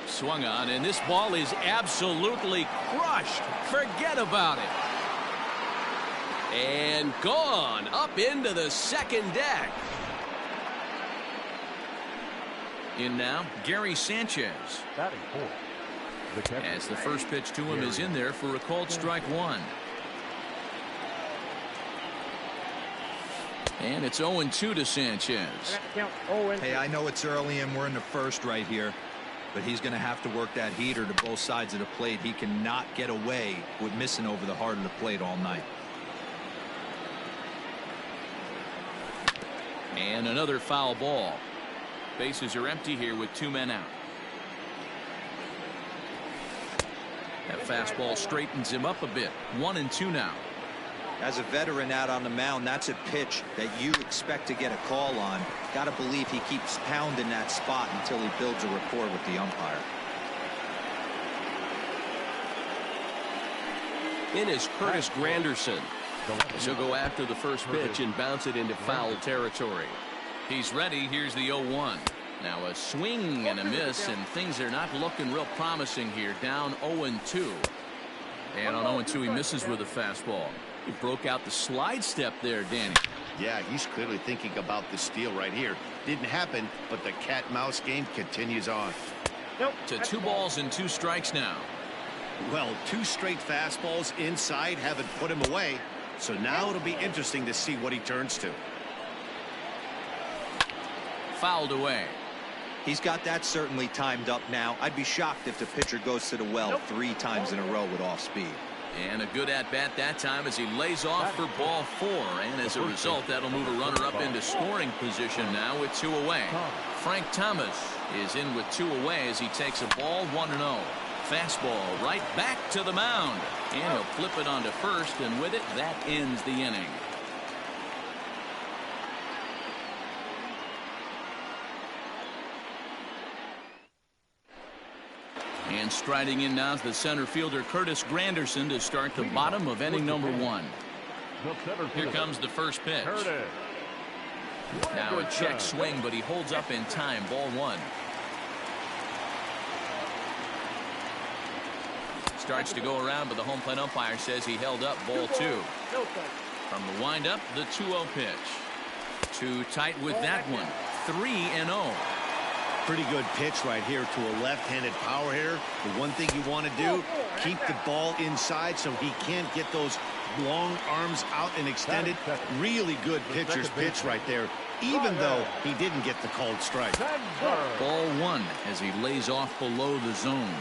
Swung on, and this ball is absolutely crushed. Forget about it. And gone up into the second deck. In now, Gary Sanchez. Batting fourth. As the first pitch to him is in there for a called strike 1. And it's 0-2 to Sanchez. Hey, I know it's early and we're in the first right here, but he's going to have to work that heater to both sides of the plate. He cannot get away with missing over the heart of the plate all night. And another foul ball. Bases are empty here with 2 men out. That fastball straightens him up a bit. 1-2 now. As a veteran out on the mound, that's a pitch that you expect to get a call on. Got to believe he keeps pounding that spot until he builds a rapport with the umpire. In is Curtis Granderson. He'll go after the first pitch and bounce it into foul territory. He's ready. Here's the 0-1. Now a swing and a miss, and things are not looking real promising here. Down 0-2. And on 0-2 he misses with a fastball. He broke out the slide step there, Danny. Yeah, he's clearly thinking about the steal right here. Didn't happen, but the cat-mouse game continues on. Nope. To 2 balls and 2 strikes now. Well, 2 straight fastballs inside haven't put him away. So now it'll be interesting to see what he turns to. Fouled away. He's got that certainly timed up now. I'd be shocked if the pitcher goes to the well 3 times in a row with off speed. And a good at-bat that time as he lays off for ball 4. And as a result, that'll move a runner up into scoring position now with 2 away. Frank Thomas is in with 2 away as he takes a ball 1-0. Fastball right back to the mound. And he'll flip it onto first, and with it, that ends the inning. And striding in now is the center fielder Curtis Granderson to start the bottom of inning number 1. Here comes the first pitch. Now a check swing, but he holds up in time. Ball 1. Starts to go around, but the home plate umpire says he held up. Ball 2. From the windup, the 2-0 pitch. Too tight with that one. 3-0. Pretty good pitch right here to a left-handed power hitter. The one thing you want to do, keep the ball inside so he can't get those long arms out and extended. Really good pitcher's pitch right there, even though he didn't get the called strike. Ball 1 as he lays off below the zone.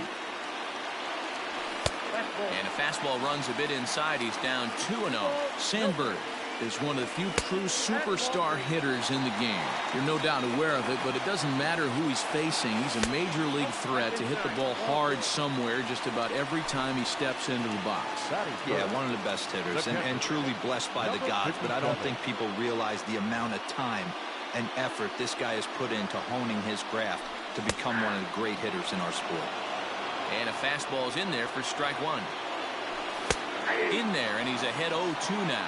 And a fastball runs a bit inside. He's down 2-0. Sandberg is one of the few true superstar hitters in the game. You're no doubt aware of it, but it doesn't matter who he's facing. He's a major league threat to hit the ball hard somewhere just about every time he steps into the box. Yeah, one of the best hitters and truly blessed by the gods, but I don't think people realize the amount of time and effort this guy has put into honing his craft to become one of the great hitters in our sport. And a fastball is in there for strike one. In there, and he's ahead 0-2 now.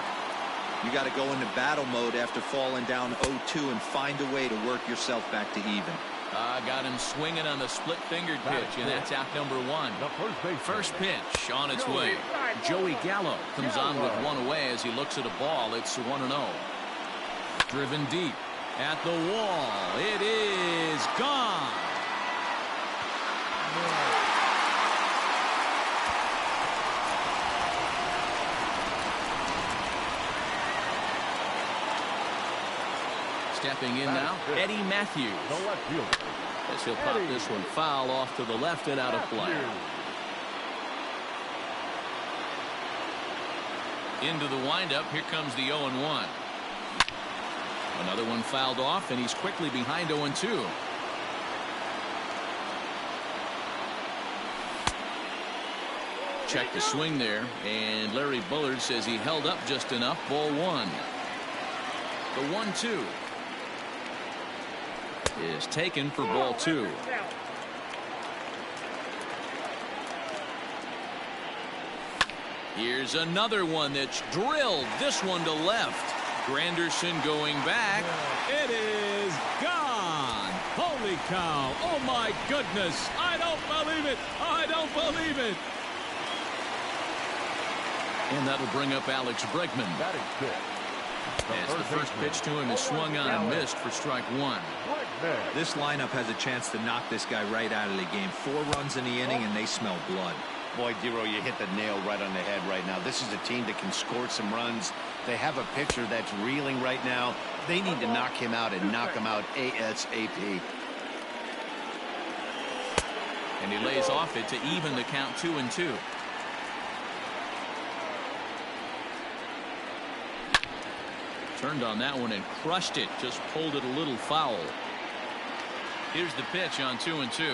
You got to go into battle mode after falling down 0-2 and find a way to work yourself back to even. Got him swinging on the split-fingered pitch, and that's out number one. First pitch on its way. Joey Gallo comes on with one away as he looks at a ball. It's 1-0. Driven deep at the wall. It is gone. Stepping in now, Eddie Matthews. As he'll pop this one foul off to the left and out of play. Into the windup. Here comes the 0-1. Another one fouled off, and he's quickly behind 0-2. Check the swing there, and Larry Bullard says he held up just enough. Ball one. The 1-2 is taken for ball two. Here's another one that's drilled. This one to left. Granderson going back. It is gone. Holy cow. Oh, my goodness. I don't believe it. I don't believe it. And that'll bring up Alex Bregman. As the first pitch to him is swung on and missed for strike one. This lineup has a chance to knock this guy right out of the game. 4 runs in the inning, and they smell blood. Boy, Dero, you hit the nail right on the head right now. This is a team that can score some runs. They have a pitcher that's reeling right now. They need to knock him out and knock him out ASAP. And he lays off it to even the count 2-2. Turned on that one and crushed it. Just pulled it a little foul. Here's the pitch on 2-2.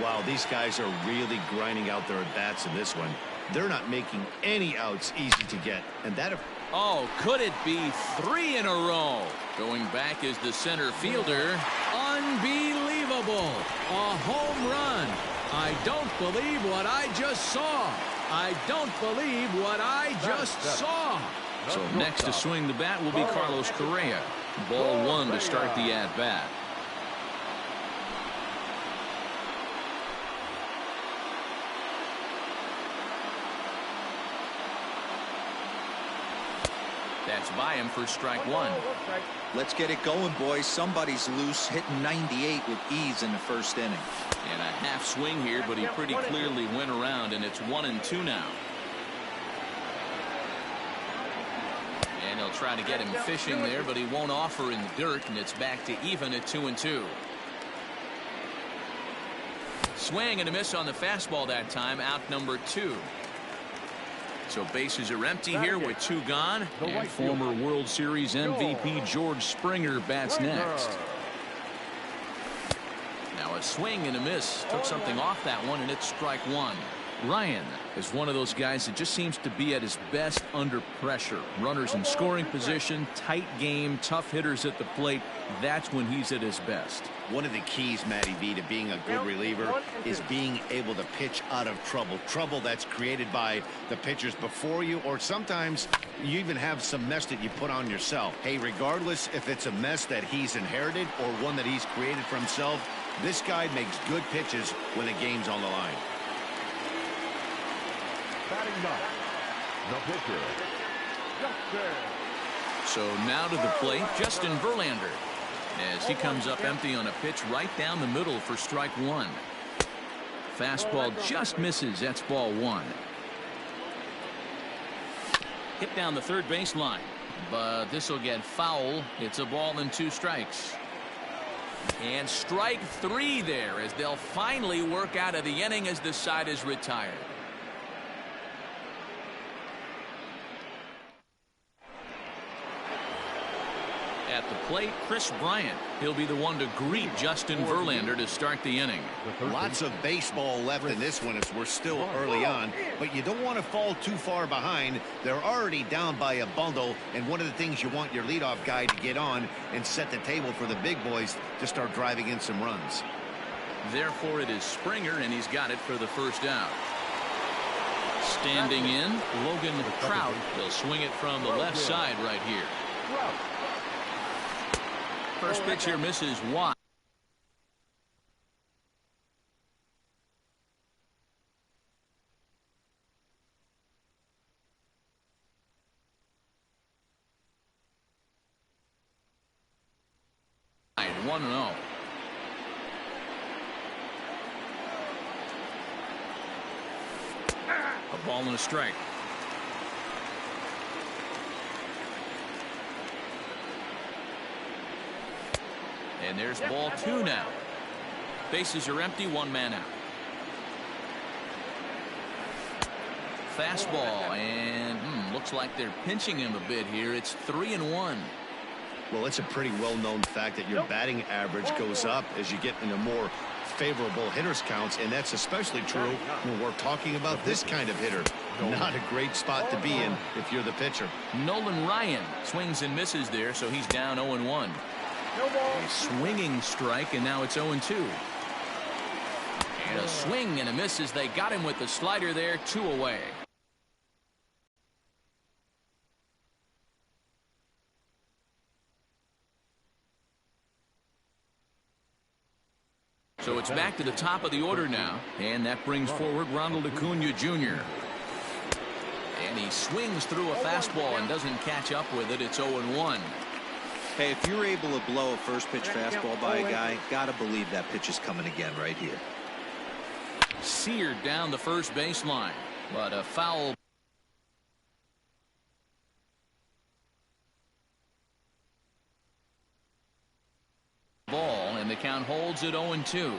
Wow, these guys are really grinding out their at-bats in this one. They're not making any outs easy to get. And that... Oh, could it be 3 in a row? Going back is the center fielder. Unbelievable. A home run. I don't believe what I just saw. I don't believe what I just saw. So next to swing the bat will be Carlos Correa. Ball one to start the at-bat. That's by him for strike one. Let's get it going, boys. Somebody's loose, hitting 98 with ease in the first inning. And a half swing here, but he pretty clearly went around, and it's 1-2 now. And he'll try to get him fishing there, but he won't offer in the dirt, and it's back to even at 2-2. Swing and a miss on the fastball that time, out number 2. So bases are empty here with 2 gone, and former World Series MVP George Springer bats next. Now a swing and a miss. Took something off that one, and it's strike one. Ryan is one of those guys that just seems to be at his best under pressure. Runners in scoring position, tight game, tough hitters at the plate. That's when he's at his best. One of the keys, Matty V, to being a good reliever is being able to pitch out of trouble. Trouble that's created by the pitchers before you, or sometimes you even have some mess that you put on yourself. Hey, regardless if it's a mess that he's inherited or one that he's created for himself, this guy makes good pitches when the game's on the line. The pitcher. So now to the plate, Justin Verlander, as he comes up empty on a pitch right down the middle for strike one. Fastball just misses. That's ball one. Hit down the third baseline, but this will get foul. It's a ball and 2 strikes. And strike 3 there as they'll finally work out of the inning as the side is retired. At the plate, Chris Bryant. He'll be the one to greet Justin Verlander to start the inning. Lots of baseball left in this one as we're still early on, but you don't want to fall too far behind. They're already down by a bundle, and one of the things you want your leadoff guy to get on and set the table for the big boys to start driving in some runs. Therefore, it is Springer, and he's got it for the first out. Standing in, Logan Trout. He'll swing it from the left side right here. First pitch here misses wide. Right, 1-0. A ball and a strike. And there's ball 2 now. Bases are empty, 1 man out. Fastball, and looks like they're pinching him a bit here. It's 3-1. Well, it's a pretty well-known fact that your batting average goes up as you get into more favorable hitters counts, and that's especially true when we're talking about this kind of hitter. Not a great spot to be in if you're the pitcher. Nolan Ryan swings and misses there, so he's down 0-1. A swinging strike, and now it's 0-2. And a swing and a miss as they got him with the slider there, 2 away. So it's back to the top of the order now, and that brings forward Ronald Acuna Jr. And he swings through a fastball and doesn't catch up with it. It's 0-1. Hey, if you're able to blow a first pitch fastball by a guy, gotta believe that pitch is coming again right here. Seared down the first baseline, but a foul. Ball, and the count holds at 0-2.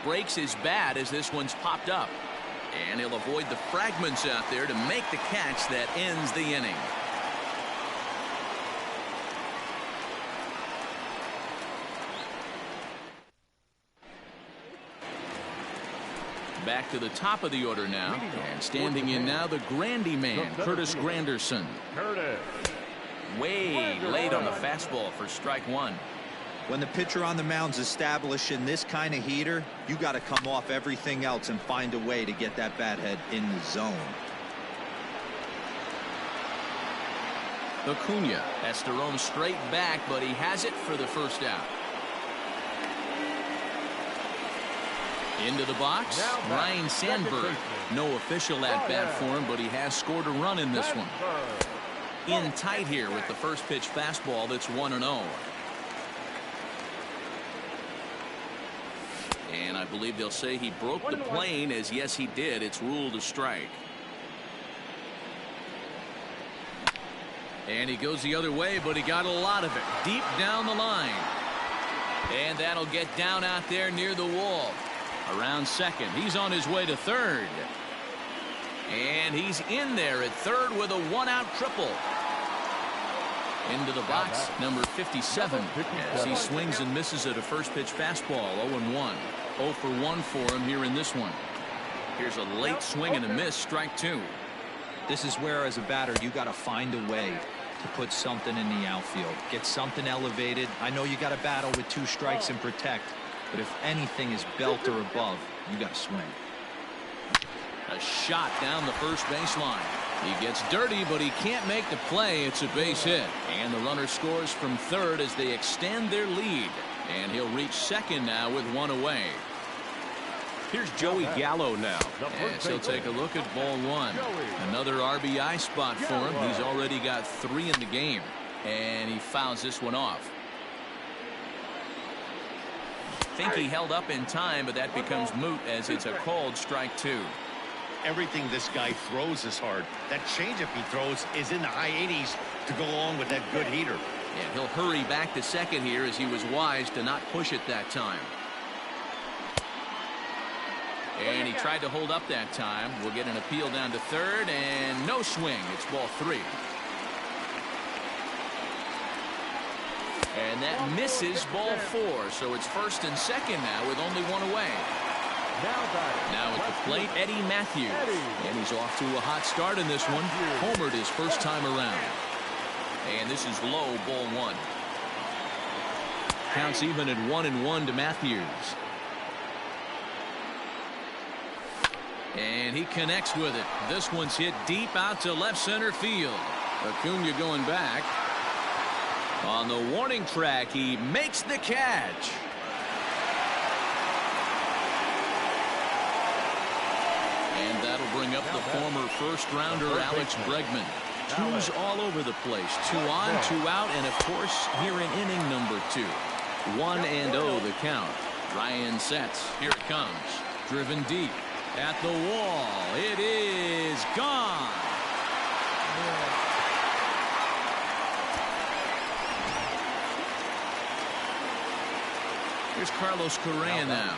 Breaks his bat as this one's popped up, and he'll avoid the fragments out there to make the catch that ends the inning. Back to the top of the order now, and standing in now, the Grandy man, Curtis Granderson. Way late on the fastball for strike 1. When the pitcher on the mound's establishing this kind of heater, you got to come off everything else and find a way to get that bat head in the zone. Acuna has to roam straight back, but he has it for the first out. Into the box, Ryan Sandberg. No official at bat for him, but he has scored a run in this one. In tight here with the first pitch fastball that's 1-0. And I believe they'll say he broke the plane, as yes he did. It's ruled a strike. And he goes the other way, but he got a lot of it deep down the line. And that'll get down out there near the wall. Around second, he's on his way to third. And he's in there at third with a 1-out triple. Into the box, number 57, as he swings and misses at a first pitch fastball. 0-1. 0 for 1 for him here in this one. Here's a late swing and a miss, strike 2. This is where, as a batter, you got to find a way to put something in the outfield. Get something elevated. I know you got to battle with 2 strikes and protect, but if anything is belt or above, you got to swing. A shot down the first baseline. He gets dirty, but he can't make the play. It's a base hit, and the runner scores from third as they extend their lead, and he'll reach second now with 1 away. Here's Joey Gallo now. Yes, he'll take a look at ball 1. Another RBI spot for him. He's already got 3 in the game, and he fouls this one off. Think he held up in time, but that becomes moot as it's a called strike 2. Everything this guy throws is hard. That changeup he throws is in the high 80s to go along with that good heater. Yeah, he'll hurry back to second here as he was wise to not push it that time. And he tried to hold up that time. We'll get an appeal down to third, and no swing. It's ball 3. And that misses ball 4. So it's 1st and 2nd now with only 1 away. Now at the plate, Eddie Matthews. And he's off to a hot start in this one. Homered his first time around. And this is low, ball 1. Counts even at 1-1 to Matthews. And he connects with it. This one's hit deep out to left center field. Acuna going back. On the warning track, he makes the catch. And that'll bring up the former first-rounder Alex Bregman. 2's all over the place. 2 on, 2 out, and of course, here in inning number 2. 1-0 the count. Ryan sets. Here it comes. Driven deep. At the wall. It is gone. Here's Carlos Correa now.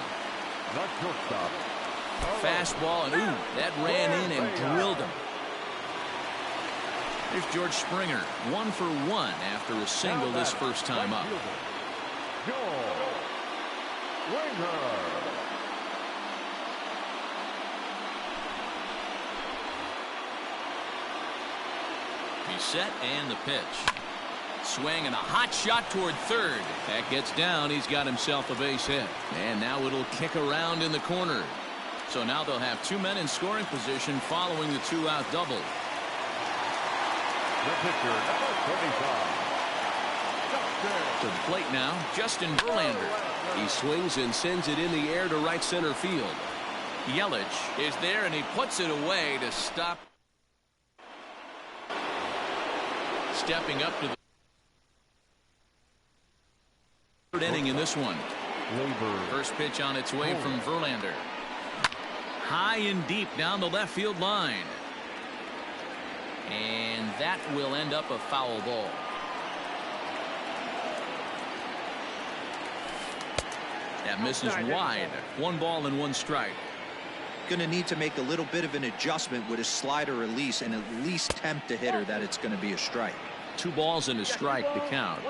Fastball, and ooh, that ran in and drilled him. Here's George Springer. 1 for 1 after a single this first time up. He's set and the pitch. Swing and a hot shot toward third. That gets down. He's got himself a base hit. And now it'll kick around in the corner. So now they'll have 2 men in scoring position following the 2-out double. The pitcher, number 25. To the plate now, Justin Verlander. He swings and sends it in the air to right center field. Yelich is there, and he puts it away to stop. Stepping up to the third inning in this one. First pitch on its way from Verlander. High and deep down the left field line. And that will end up a foul ball. That misses wide. 1 ball and 1 strike. Going to need to make a little bit of an adjustment with his slider release and at least tempt the hitter that it's going to be a strike. 2 balls and a strike to count.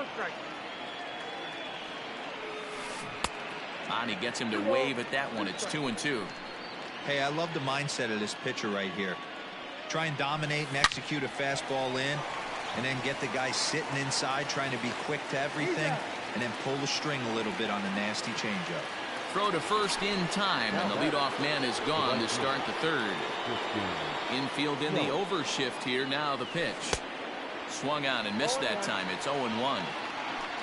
He gets him to wave at that one. It's 2-2. Hey, I love the mindset of this pitcher right here. Try and dominate and execute a fastball in, and then get the guy sitting inside trying to be quick to everything, and then pull the string a little bit on a nasty changeup. Throw to first in time, and the leadoff man is gone to start the third. Infield in the overshift here. Now the pitch. Swung on and missed that time. It's 0-1.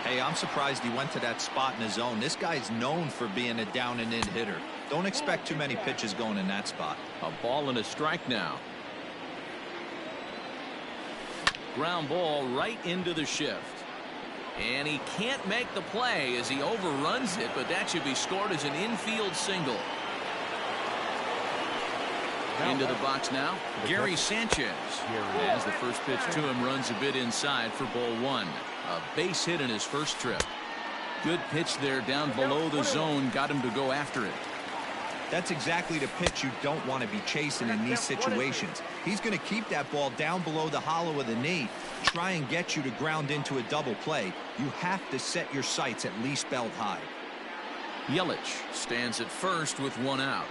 Hey, I'm surprised he went to that spot in his zone. This guy's known for being a down and in hitter. Don't expect too many pitches going in that spot. A ball and a strike now. Ground ball right into the shift. And he can't make the play as he overruns it, but that should be scored as an infield single. Into the box now, Gary Sanchez. As the first pitch to him runs a bit inside for ball 1. A base hit in his first trip. Good pitch there down below the zone. Got him to go after it. That's exactly the pitch you don't want to be chasing in these situations. He's going to keep that ball down below the hollow of the knee, try and get you to ground into a double play. You have to set your sights at least belt high. Yelich stands at first with 1 out.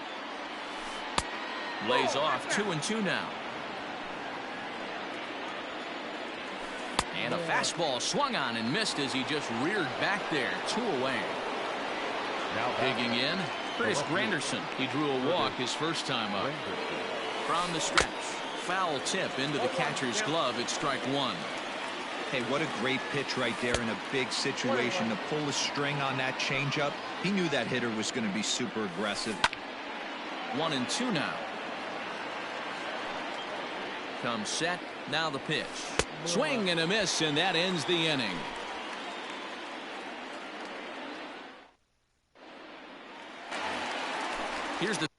Lays off 2-2 now. And a fastball swung on and missed as he just reared back there. 2 away. Now digging in, Chris Granderson. He drew a walk his first time up. From the stretch, foul tip into the catcher's glove. It's strike 1. Hey, what a great pitch right there in a big situation to pull the string on that changeup. He knew that hitter was going to be super aggressive. 1-2 now. Comes set. Now the pitch. Swing and a miss, and that ends the inning. Here's the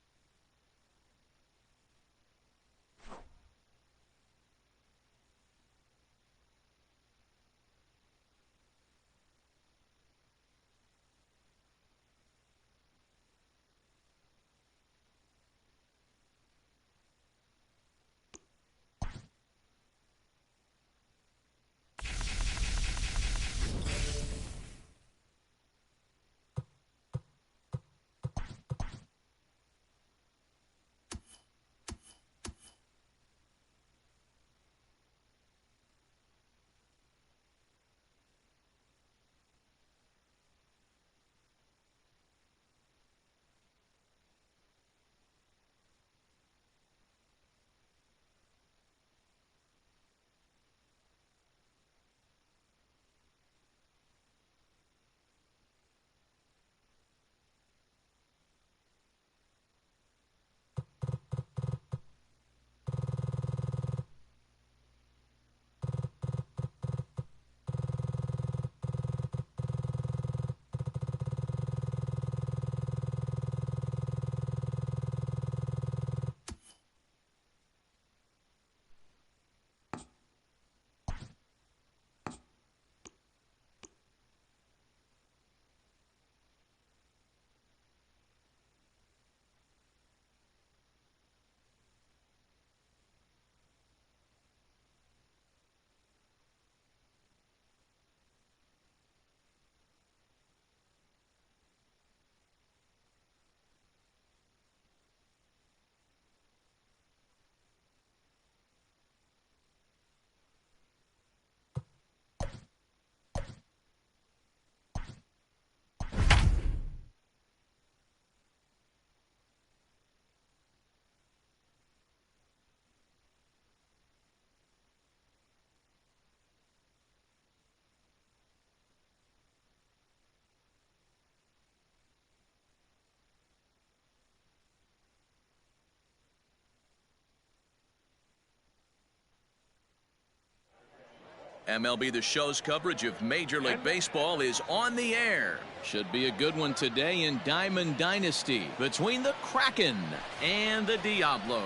MLB The Show's coverage of Major League Baseball is on the air. Should be a good one today in Diamond Dynasty between the Kraken and the Diablos.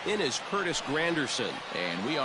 In is Curtis Granderson. And we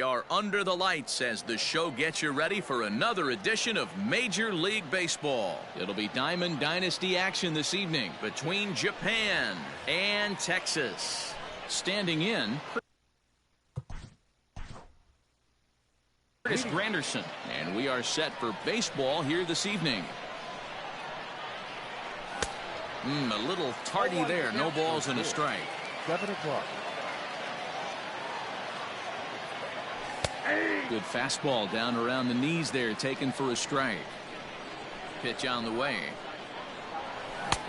are under the lights as the show gets you ready for another edition of Major League Baseball. It'll be Diamond Dynasty action this evening between Japan and Texas. Standing in, Curtis Granderson. And we are set for baseball here this evening. A little tardy there. No balls and a strike. 7 o'clock. Good fastball down around the knees there, taken for a strike. Pitch on the way.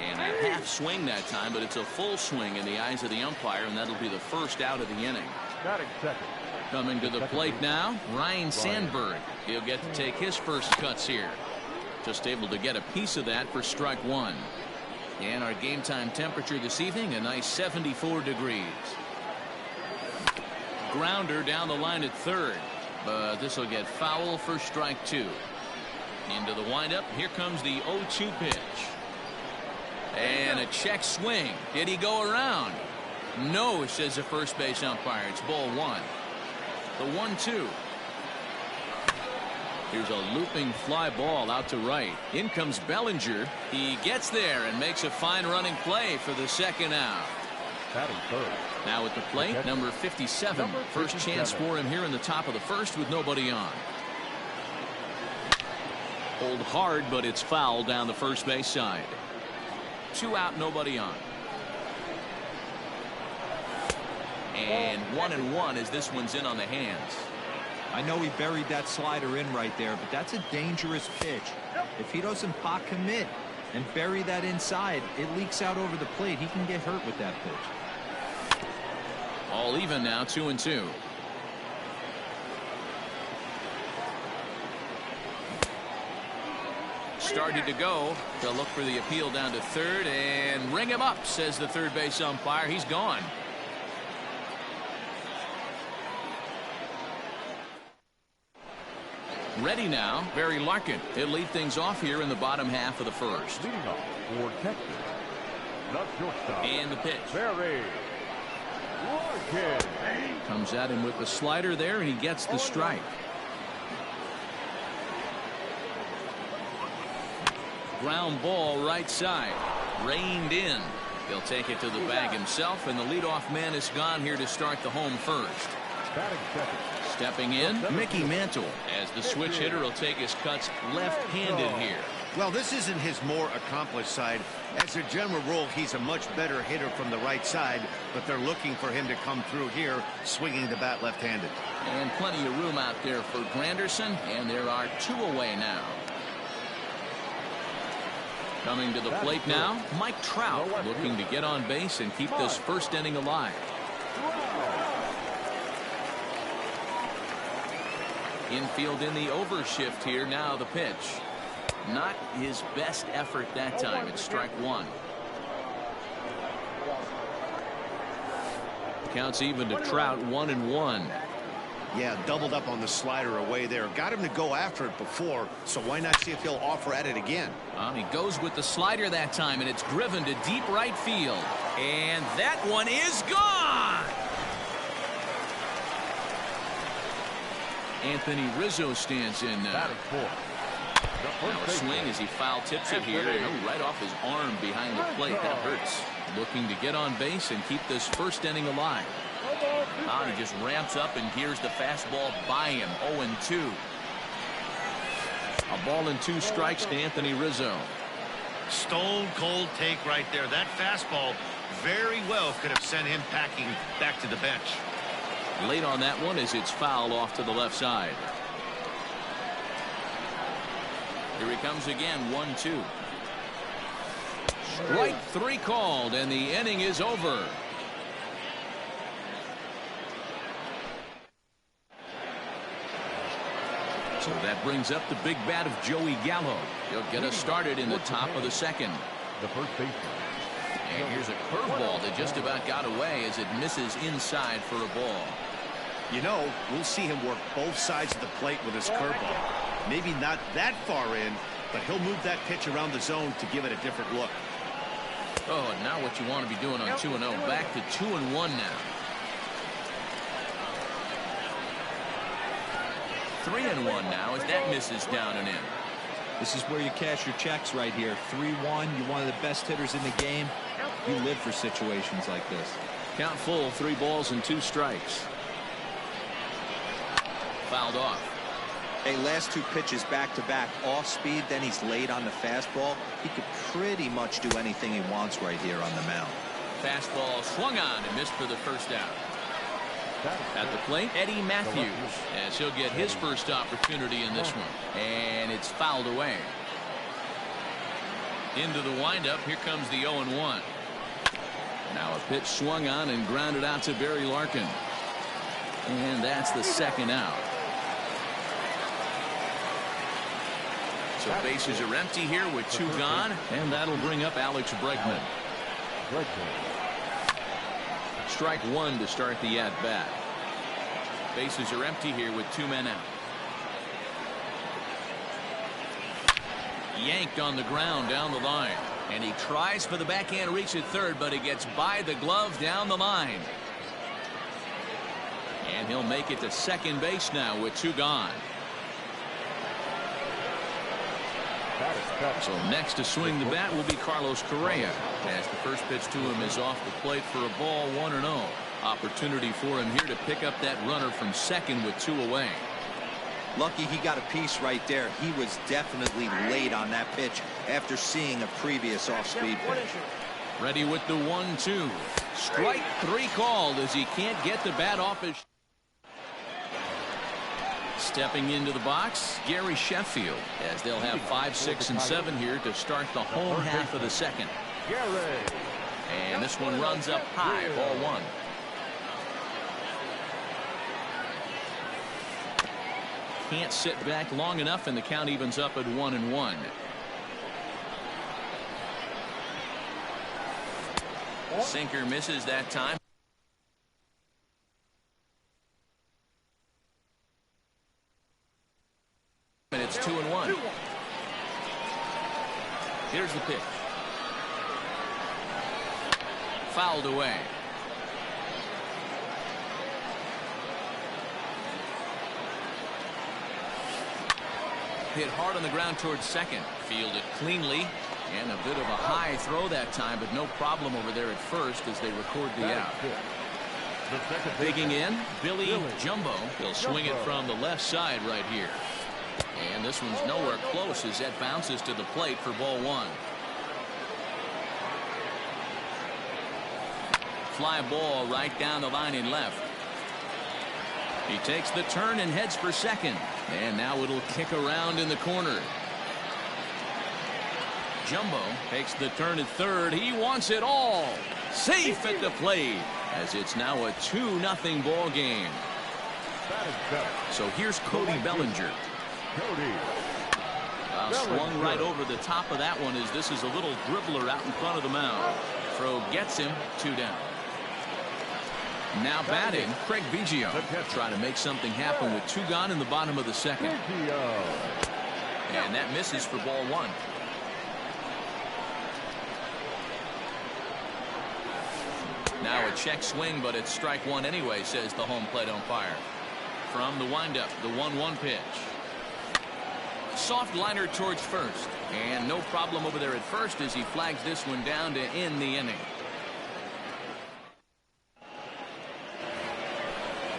And a half swing that time, but it's a full swing in the eyes of the umpire, and that'll be the first out of the inning. Batting second. Coming to the plate now, Ryan Sandberg. He'll get to take his first cuts here. Just able to get a piece of that for strike one. And our game time temperature this evening, a nice 74 degrees. Grounder down the line at third, but this will get foul for strike two. Into the windup. Here comes the 0-2 pitch. And a check swing. Did he go around? No, says the first base umpire. It's ball one. The 1-2. Here's a looping fly ball out to right. In comes Bellinger. He gets there and makes a fine running play for the second out. Batting third. Now at the plate, number 57. First chance for him here in the top of the first with nobody on. Hold hard, but it's foul down the first base side. 2 out, nobody on. And 1-1 as this one's in on the hands. I know he buried that slider in right there, but that's a dangerous pitch. If he doesn't pot commit and bury that inside, it leaks out over the plate. He can get hurt with that pitch. All even now, 2-2. Started to go. They'll look for the appeal down to third and ring him up, says the third base umpire. He's gone. Ready now, Barry Larkin. He'll lead things off here in the bottom half of the first. Leading off for Texas. The shortstop. And the pitch. Barry Larkin. Comes at him with the slider there, and he gets the strike. Ground ball right side. Reined in. He'll take it to the bag himself, and the leadoff man is gone here to start the home first. Batting second. Stepping in, Mickey Mantle, as the switch hitter will take his cuts left-handed here. Well, this isn't his more accomplished side. As a general rule, he's a much better hitter from the right side, but they're looking for him to come through here, swinging the bat left-handed. And plenty of room out there for Granderson, and there are 2 away now. Coming to the plate now, Mike Trout, looking to get on base and keep this first inning alive. Infield in the overshift here. Now the pitch. Not his best effort that time. It's strike one. Counts even to Trout, 1-1. Yeah, doubled up on the slider away there. Got him to go after it before, so why not see if he'll offer at it again? He goes with the slider that time, and it's driven to deep right field. And that one is gone! Anthony Rizzo stands in now. Now a swing as he foul tips it here, right off his arm behind the plate. That hurts. Looking to get on base and keep this first inning alive. He just ramps up and gears the fastball by him. 0-2. A ball and 2 strikes to Anthony Rizzo. Stone cold take right there. That fastball very well could have sent him packing back to the bench. Late on that one as it's fouled off to the left side. Here he comes again, 1-2. Strike 3 called, and the inning is over. So that brings up the big bat of Joey Gallo. He'll get us started in the top of the second. The first baseman. And here's a curveball that just about got away as it misses inside for a ball. You know, we'll see him work both sides of the plate with his curveball. Maybe not that far in, but he'll move that pitch around the zone to give it a different look. Oh, and now what you want to be doing on 2-0. Back to 2-1 now. 3-1 now as that misses down and in. This is where you cash your checks right here. 3-1. You're one of the best hitters in the game. You live for situations like this. Count full, 3 balls and 2 strikes. Fouled off. Hey, last 2 pitches back-to-back off speed, then he's late on the fastball. He could pretty much do anything he wants right here on the mound. Fastball swung on and missed for the first out. At the plate, Eddie Matthews, as he'll get his first opportunity in this one. And it's fouled away. Into the windup, here comes the 0-1. Now a pitch swung on and grounded out to Barry Larkin. And that's the second out. So bases are empty here with 2 gone, and that'll bring up Alex Bregman. Strike 1 to start the at-bat. Bases are empty here with 2 men out. Yanked on the ground down the line, and he tries for the backhand reach at third, but he gets by the glove down the line. And he'll make it to second base now with 2 gone. So next to swing the bat will be Carlos Correa, as the first pitch to him is off the plate for a ball, 1-0. Opportunity for him here to pick up that runner from second with 2 away. Lucky he got a piece right there. He was definitely late on that pitch after seeing a previous off-speed pitch. Ready with the 1-2. Strike 3 called as he can't get the bat off his. Stepping into the box, Gary Sheffield, as they'll have 5, 6, and 7 here to start the home half of the second. And this one runs up high, ball 1. Can't sit back long enough, and the count evens up at 1-1. Sinker misses that time. And it's 2-1. Here's the pitch. Fouled away. Hit hard on the ground towards second. Fielded cleanly. And a bit of a high throw that time, but no problem over there at first as they record the out. Digging in, Billy Jumbo. He'll swing it from the left side right here. And this one's nowhere close as that bounces to the plate for ball 1. Fly ball right down the line in left. He takes the turn and heads for second. And now it'll kick around in the corner. Jumbo takes the turn at third. He wants it all. Safe at the plate as it's now a 2-0 ball game. So here's Cody Bellinger. Swung right over the top of that one as this is a little dribbler out in front of the mound. Throw gets him, 2 down. Now batting, Craig Biggio. Trying to make something happen with 2 gone in the bottom of the second. And that misses for ball 1. Now a check swing, but it's strike 1 anyway, says the home plate umpire. From the windup, the 1-1 pitch. Soft liner towards first. And no problem over there at first as he flags this one down to end the inning.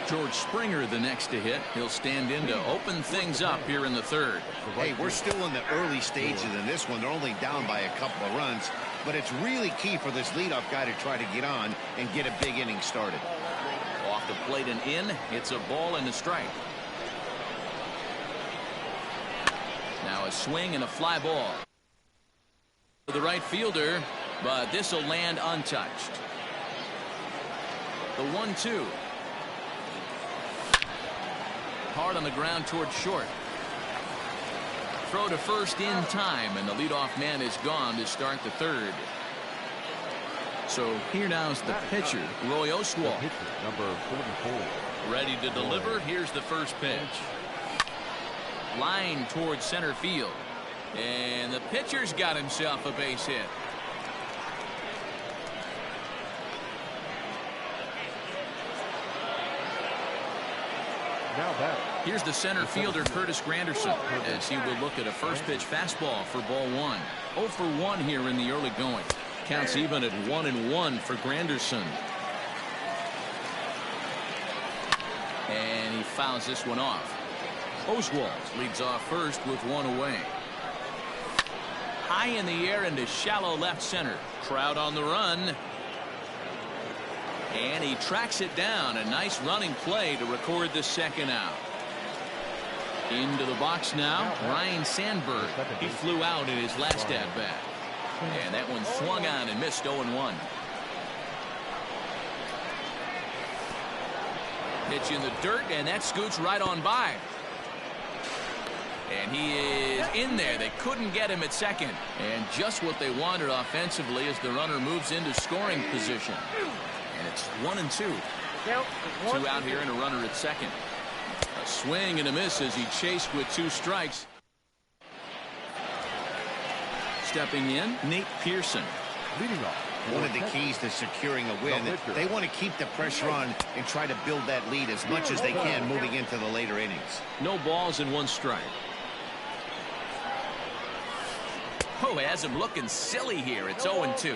George Springer the next to hit. He'll stand in to open things up here in the 3rd. Hey, we're still in the early stages in this one. They're only down by a couple of runs, but it's really key for this leadoff guy to try to get on and get a big inning started. Off the plate and in. It's a ball and a strike. Now a swing and a fly ball. The right fielder, but this will land untouched. The 1-2. Hard on the ground towards short. Throw to first in time, and the leadoff man is gone to start the 3rd. So here now's the pitcher, Roy Oswalt. Number 44. Ready to deliver. Here's the first pitch. Line towards center field. And the pitcher's got himself a base hit. Now that. Here's the center fielder, Curtis Granderson, as he will look at a first pitch fastball for ball 1. 0 for 1 here in the early going. Counts even at 1-1 for Granderson. And he fouls this one off. Oswalt leads off first with 1 away. High in the air into shallow left center. Trout on the run. And he tracks it down. A nice running play to record the 2nd out. Into the box now, Ryan Sandberg. He flew out in his last at-bat. And that one swung on and missed 0-1. Pitch in the dirt, and that scoots right on by. And he is in there. They couldn't get him at second. And just what they wanted offensively as the runner moves into scoring position. And it's 1-2. 2 out here and a runner at second. A swing and a miss as he chased with 2 strikes. Stepping in, Nate Pearson. Leading off. One of the keys to securing a win, they want to keep the pressure on and try to build that lead as much as they can moving into the later innings. No balls and 1 strike. Oh, has him looking silly here. It's 0-2.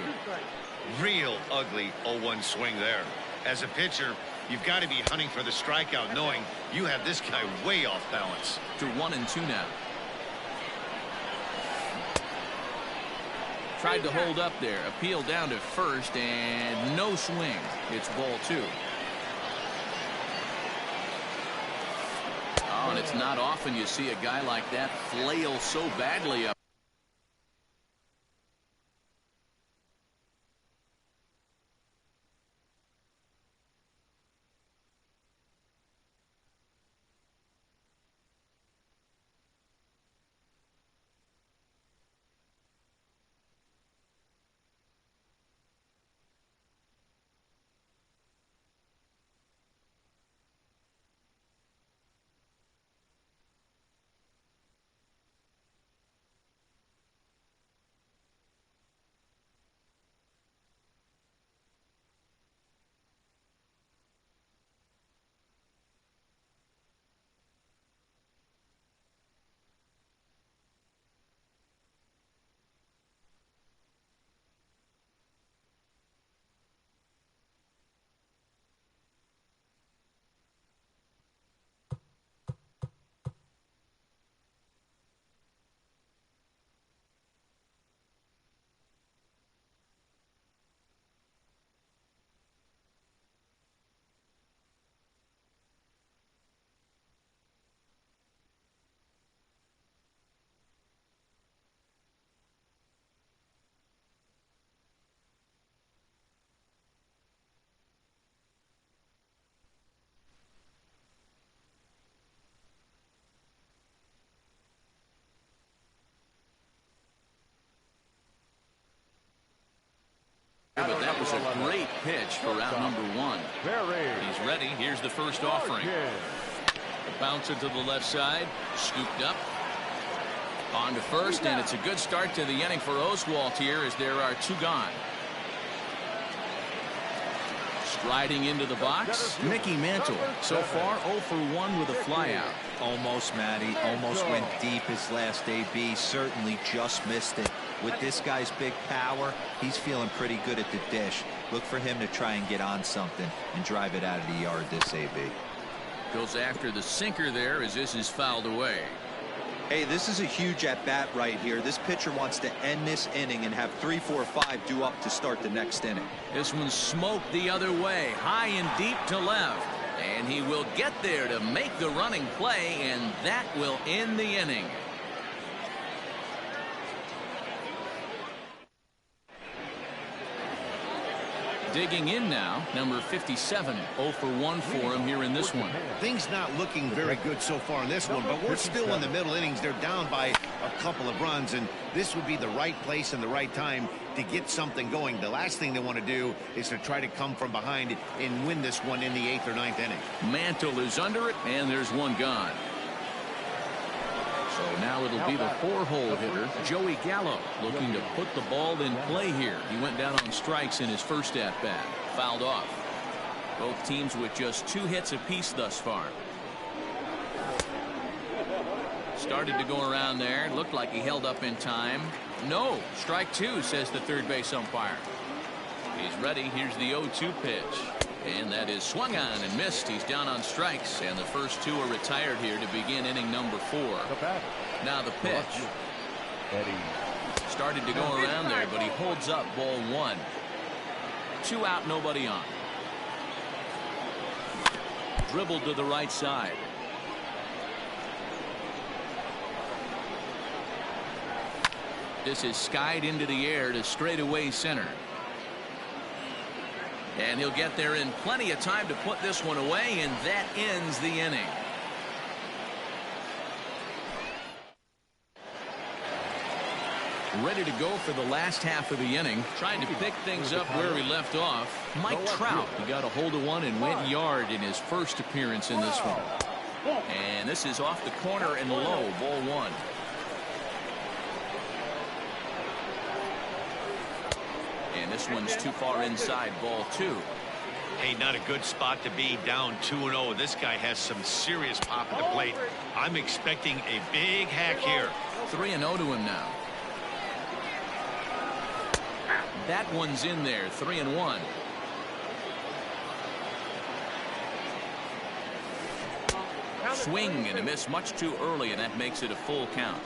Real ugly 0-1 swing there. As a pitcher, you've got to be hunting for the strikeout, knowing you have this guy way off balance. To 1-2 now. Tried to hold up there. Appeal down to first, and no swing. It's ball 2. Oh, and it's not often you see a guy like that flail so badly up. But that was a great pitch for out number one. He's ready. Here's the first offering. Bounce it to the left side. Scooped up. On to first, and it's a good start to the inning for Oswalt here as there are two gone. Striding into the box, Mickey Mantle. So far, 0 for 1 with a flyout. Almost, Matty. Almost went deep his last AB. Certainly just missed it. With this guy's big power, he's feeling pretty good at the dish. Look for him to try and get on something and drive it out of the yard this AB. Goes after the sinker there as this is fouled away. Hey, this is a huge at-bat right here. This pitcher wants to end this inning and have 3, 4, 5 due up to start the next inning. This one's smoked the other way, high and deep to left. And he will get there to make the running play, and that will end the inning. Digging in now, number 57, 0 for 1 for him here in this one. Things not looking very good so far in this one, but we're still in the middle innings. They're down by a couple of runs, and this would be the right place and the right time to get something going. The last thing they want to do is to try to come from behind and win this one in the 8th or 9th inning. Mantle is under it, and there's one gone. So now it'll be the 4-hole hitter, Joey Gallo, looking to put the ball in play here. He went down on strikes in his first at-bat. Fouled off. Both teams with just 2 hits apiece thus far. Started to go around there. Looked like he held up in time. No, strike 2, says the third base umpire. He's ready. Here's the 0-2 pitch. And that is swung on and missed. He's down on strikes, and the first 2 are retired here to begin inning number 4. Now the pitch. Started to go around there, but he holds up ball 1. 2 out, nobody on. Dribbled to the right side. This is skied into the air to straightaway center. And he'll get there in plenty of time to put this one away, and that ends the inning. Ready to go for the last half of the inning. Trying to pick things up where he left off. Mike Trout. He got a hold of one and went yard in his first appearance in this one. And this is off the corner and low, ball 1. And this one's too far inside, ball 2. Hey, not a good spot to be, down 2-0. This guy has some serious pop at the plate. I'm expecting a big hack here. 3-0 to him now. That one's in there, 3-1. Swing and a miss much too early, and that makes it a full count.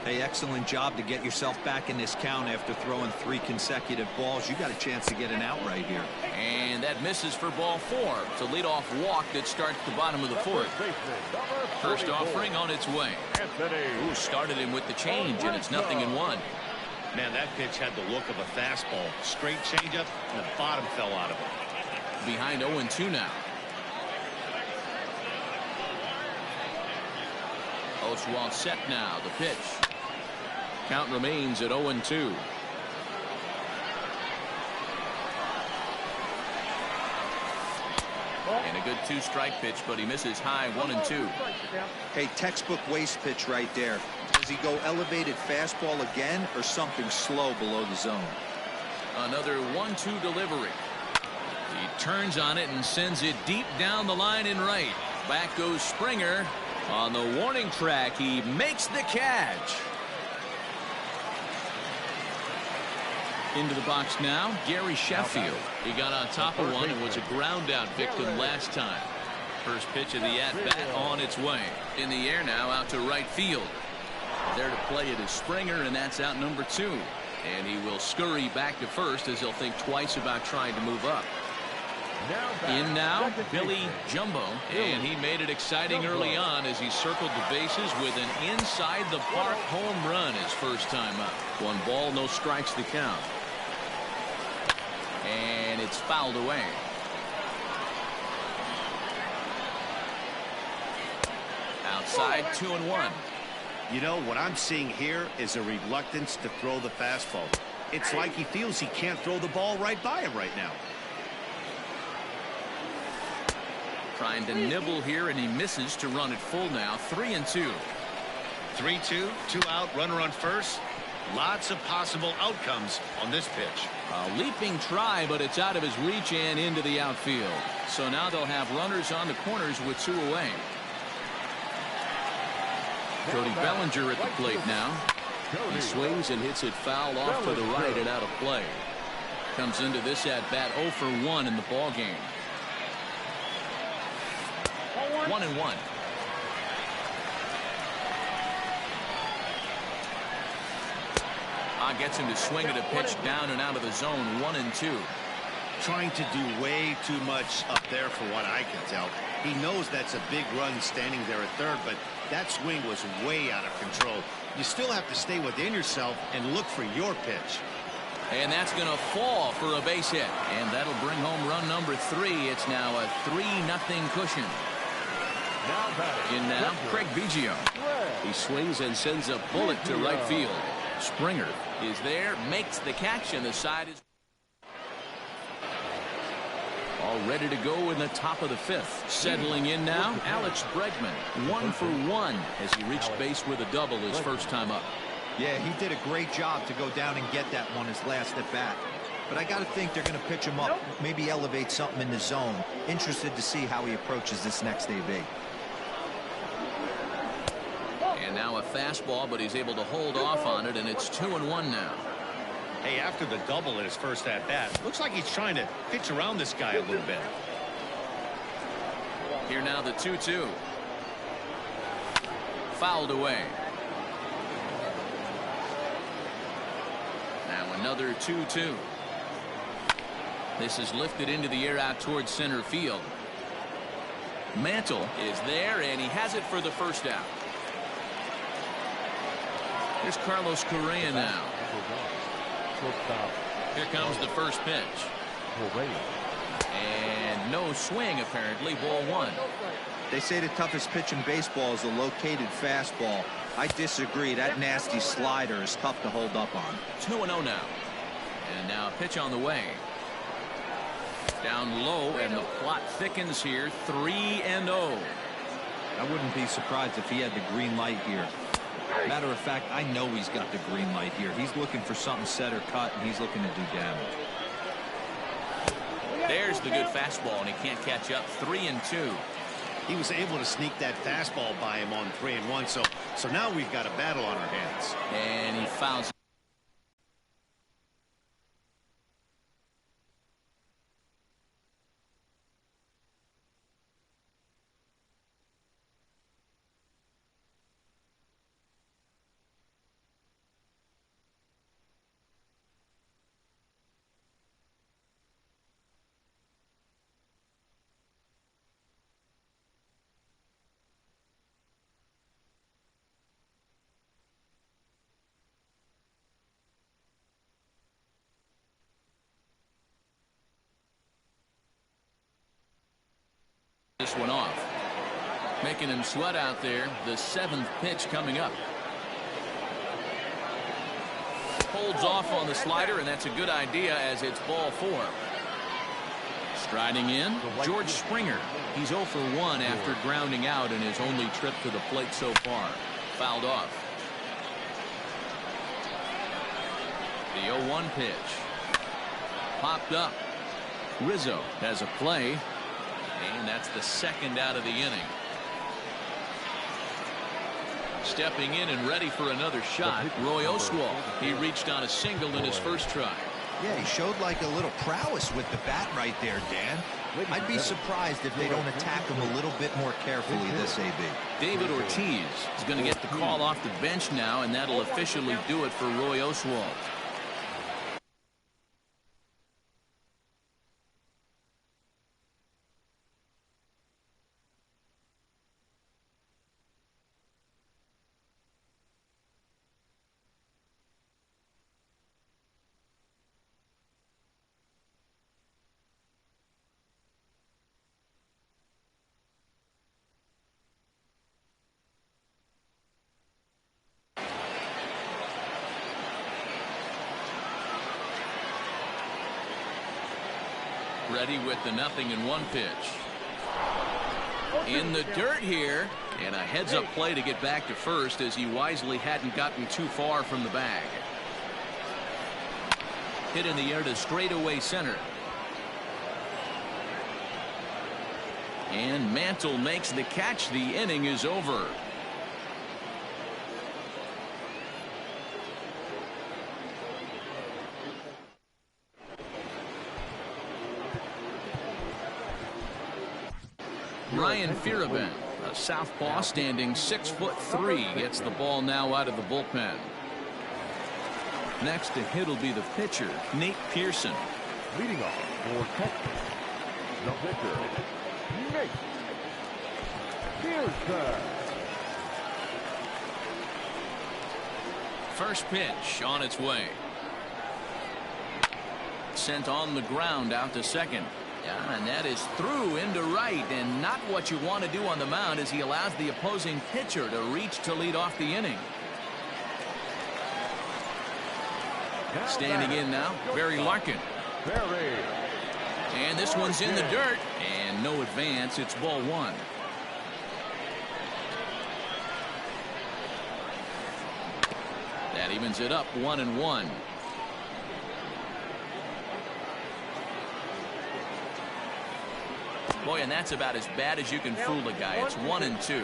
Hey, excellent job to get yourself back in this count after throwing 3 consecutive balls. You got a chance to get an out right here. And that misses for ball 4. It's a leadoff walk that starts the bottom of the 4th. First offering on its way. Ooh, started him with the change, and it's 0-1. Man, that pitch had the look of a fastball. Straight changeup, and the bottom fell out of it. Behind 0-2 now. Oswalt set now. The pitch. Count remains at 0-2. And a good 2-strike pitch, but he misses high 1-2. Hey, textbook waste pitch right there. Does he go elevated fastball again or something slow below the zone? Another 1-2 delivery. He turns on it and sends it deep down the line in right. Back goes Springer. On the warning track, he makes the catch. Into the box now, Gary Sheffield. He got on top of one and was a ground out victim last time. First pitch of the at-bat on its way. In the air now, out to right field. There to play it is Springer, and that's out number 2. And he will scurry back to first as he'll think twice about trying to move up. In now, Billy Jumbo, and he made it exciting early on as he circled the bases with an inside-the-park home run his first time up. 1 ball, no strikes to count. And it's fouled away. Outside, 2-1. You know, what I'm seeing here is a reluctance to throw the fastball. It's like he feels he can't throw the ball right by him right now. Trying to nibble here, and he misses to run it full now. 3-2. 3-2, 2 out, runner on first. Lots of possible outcomes on this pitch. A leaping try, but it's out of his reach and into the outfield. So now they'll have runners on the corners with 2 away. Cody Bellinger at the plate now. He swings and hits it foul off to the right and out of play. Comes into this at bat 0 for 1 in the ball game. 1-1. Gets him to swing at a pitch down and out of the zone. 1-2. Trying to do way too much up there for what I can tell. He knows that's a big run standing there at third, but that swing was way out of control. You still have to stay within yourself and look for your pitch. And that's going to fall for a base hit. And that'll bring home run number 3. It's now a 3-0 cushion. In now, Craig Biggio. He swings and sends a bullet to right field. Springer is there, makes the catch, and the side is all ready to go in the top of the 5th. Settling in now, Alex Bregman. 1 for 1 as he reached base with a double his first time up. Yeah, he did a great job to go down and get that one his last at bat. But I got to think they're going to pitch him up, maybe elevate something in the zone. Interested to see how he approaches this next AB. And now a fastball, but he's able to hold off on it, and it's 2-1 now. Hey, after the double in his first at bat, looks like he's trying to pitch around this guy a little bit. Here now the 2-2. Fouled away. Now another 2-2. This is lifted into the air out towards center field. Mantle is there, and he has it for the first out. Here's Carlos Correa now. Here comes the first pitch. And no swing, apparently. Ball 1. They say the toughest pitch in baseball is a located fastball. I disagree. That nasty slider is tough to hold up on. 2-0 now. And now a pitch on the way. Down low, and the plot thickens here. 3-0. I wouldn't be surprised if he had the green light here. Matter of fact, I know he's got the green light here. He's looking for something set or cut, and he's looking to do damage. There's the good fastball, and he can't catch up. 3-2. He was able to sneak that fastball by him on 3-1, so now we've got a battle on our hands. And he fouls. This one off, making him sweat out there. The 7th pitch coming up. Holds off on the slider, and that's a good idea as it's ball 4. Striding in, George Springer. He's 0 for 1 after grounding out in his only trip to the plate so far. Fouled off. The 0-1 pitch. Popped up. Rizzo has a play. And that's the 2nd out of the inning. Stepping in and ready for another shot, Roy Oswalt. He reached on a single in his first try. Yeah, he showed like a little prowess with the bat right there, Dan. I'd be surprised if they don't attack him a little bit more carefully this AB. David Ortiz is going to get the call off the bench now, and that'll officially do it for Roy Oswalt. Ready with the 0-1 pitch. In the dirt here, and a heads-up play to get back to first as he wisely hadn't gotten too far from the bag. Hit in the air to straightaway center. And Mantle makes the catch. The inning is over. Ryan Fearabin, a southpaw standing 6'3", gets the ball now out of the bullpen. Next to hit will be the pitcher, Nate Pearson. Leading off for Texas, the pitcher, Nate Pearson. First pitch on its way. Sent on the ground out to second. Yeah, and that is through into right, and not what you want to do on the mound as he allows the opposing pitcher to reach to lead off the inning. Standing in now, Barry Larkin. And this one's in the dirt, and no advance. It's ball one. That evens it up 1-1. Boy, and that's about as bad as you can fool a guy. It's 1-2.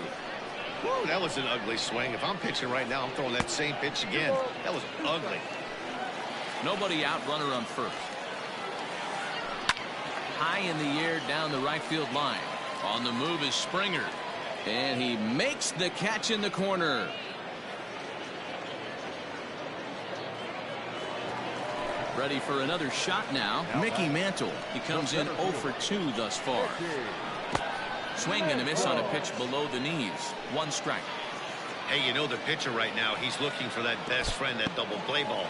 Whoa, that was an ugly swing. If I'm pitching right now, I'm throwing that same pitch again. That was ugly. Nobody out, runner on first. High in the air down the right field line. On the move is Springer. And he makes the catch in the corner. Ready for another shot now. Mickey Mantle. He comes in 0 for 2 thus far. Swing and a miss on a pitch below the knees. 1 strike. Hey, you know the pitcher right now, he's looking for that best friend, that double play ball.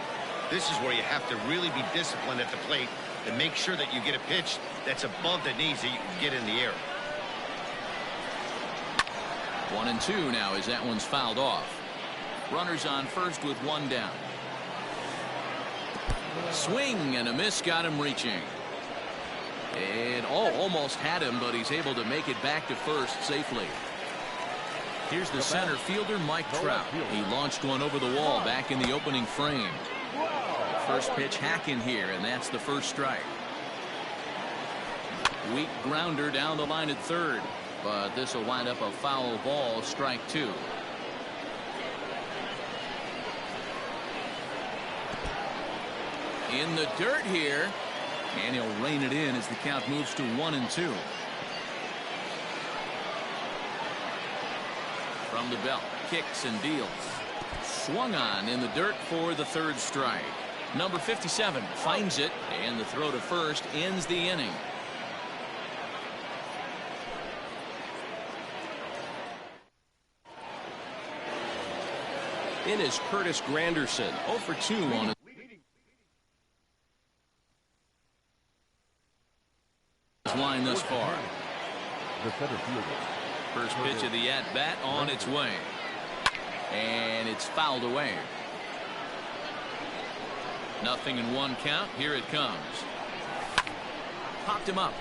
This is where you have to really be disciplined at the plate and make sure that you get a pitch that's above the knees that you can get in the air. 1-2 now as that one's fouled off. Runners on first with 1 down. Swing and a miss, got him reaching. And almost had him, but he's able to make it back to first safely. Here's the center fielder, Mike Trout. He launched one over the wall back in the opening frame. First pitch hacking here, and that's the first strike. Weak grounder down the line at third, but this will wind up a foul ball, strike 2. In the dirt here, and he'll rein it in as the count moves to 1-2. From the belt, kicks and deals. Swung on in the dirt for the 3rd strike. Number 57 finds it, and the throw to first ends the inning. In is Curtis Granderson, 0 for 2 on his line thus far. The center fielder. First pitch of the at-bat on its way. And it's fouled away. 0-1 count. Here it comes. Popped him up.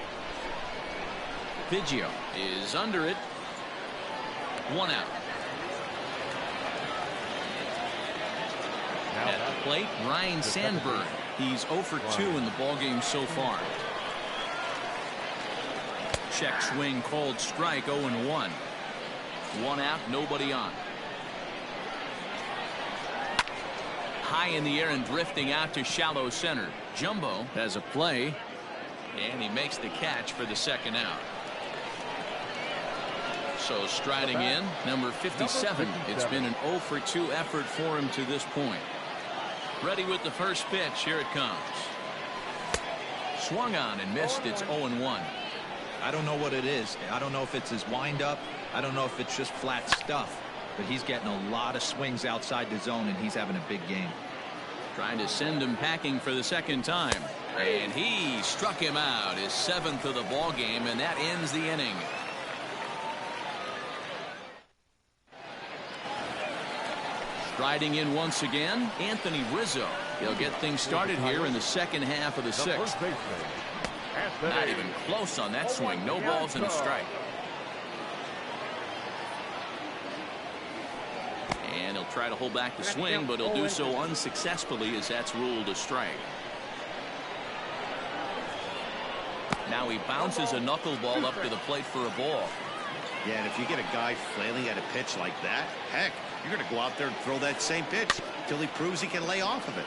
Biggio is under it. 1 out. At the plate, Ryan Sandberg. He's 0 for 2 in the ballgame so far. Check swing called strike, 0-1. 1 out, nobody on. High in the air and drifting out to shallow center. Jumbo has a play, and he makes the catch for the 2nd out. So striding in, number 57. It's been an 0 for 2 effort for him to this point. Ready with the first pitch. Here it comes. Swung on and missed. It's 0-1. I don't know what it is. I don't know if it's his windup. I don't know if it's just flat stuff. But he's getting a lot of swings outside the zone, and he's having a big game. Trying to send him packing for the 2nd time. And he struck him out, his 7th of the ball game, and that ends the inning. Striding in once again, Anthony Rizzo. He'll get things started here in the 2nd half of the 6th. Not even close on that swing. No balls and a strike. And he'll try to hold back the swing, but he'll do so unsuccessfully as that's ruled a strike. Now he bounces a knuckleball up to the plate for a ball. Yeah, and if you get a guy flailing at a pitch like that, heck, you're going to go out there and throw that same pitch till he proves he can lay off of it.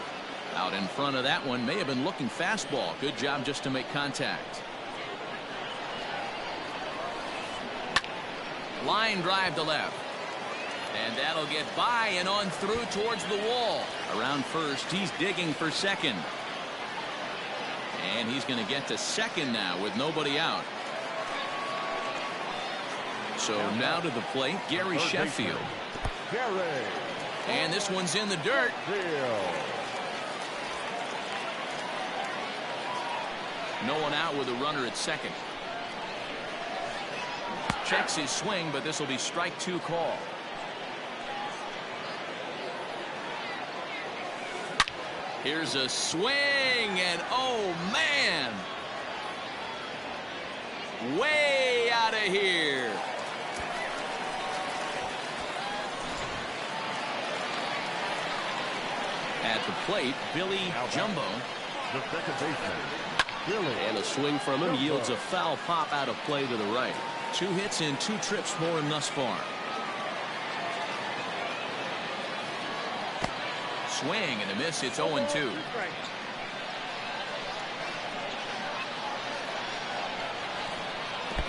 Out in front of that one, may have been looking fastball. Good job just to make contact. Line drive to left. And that'll get by and on through towards the wall. Around first, he's digging for second. And he's going to get to second now with nobody out. So now to the plate, Gary Sheffield. And this one's in the dirt. No one out with a runner at second. Checks his swing, but this will be strike two call. Here's a swing, and oh man, way out of here. At the plate, Billy Jumbo. The second baseman, And a swing from him yields a foul pop out of play to the right. 2 hits and 2 trips for him thus far. Swing and a miss. It's 0-2.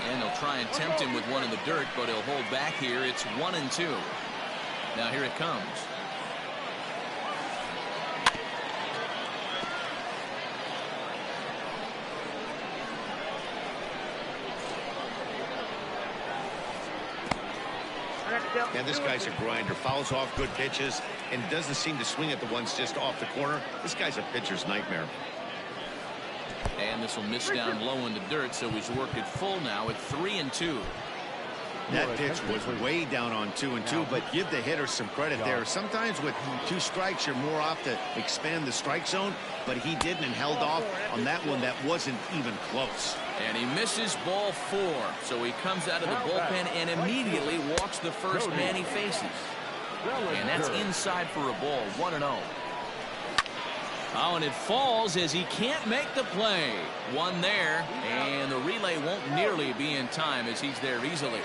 And they'll try and tempt him with one in the dirt, but he'll hold back here. It's 1-2. Now here it comes. And this guy's a grinder. Fouls off good pitches and doesn't seem to swing at the ones just off the corner. This guy's a pitcher's nightmare. And this will miss down low in the dirt, so he's worked it full now at 3-2. That pitch was way down on 2-2, but give the hitter some credit there. Sometimes with 2 strikes, you're more apt to expand the strike zone, but he didn't and held off on that one that wasn't even close. And he misses ball 4, so he comes out of the bullpen and immediately walks the first man he faces. And that's inside for a ball, 1-0. Oh, and it falls as he can't make the play. One there, and the relay won't nearly be in time as he's there easily.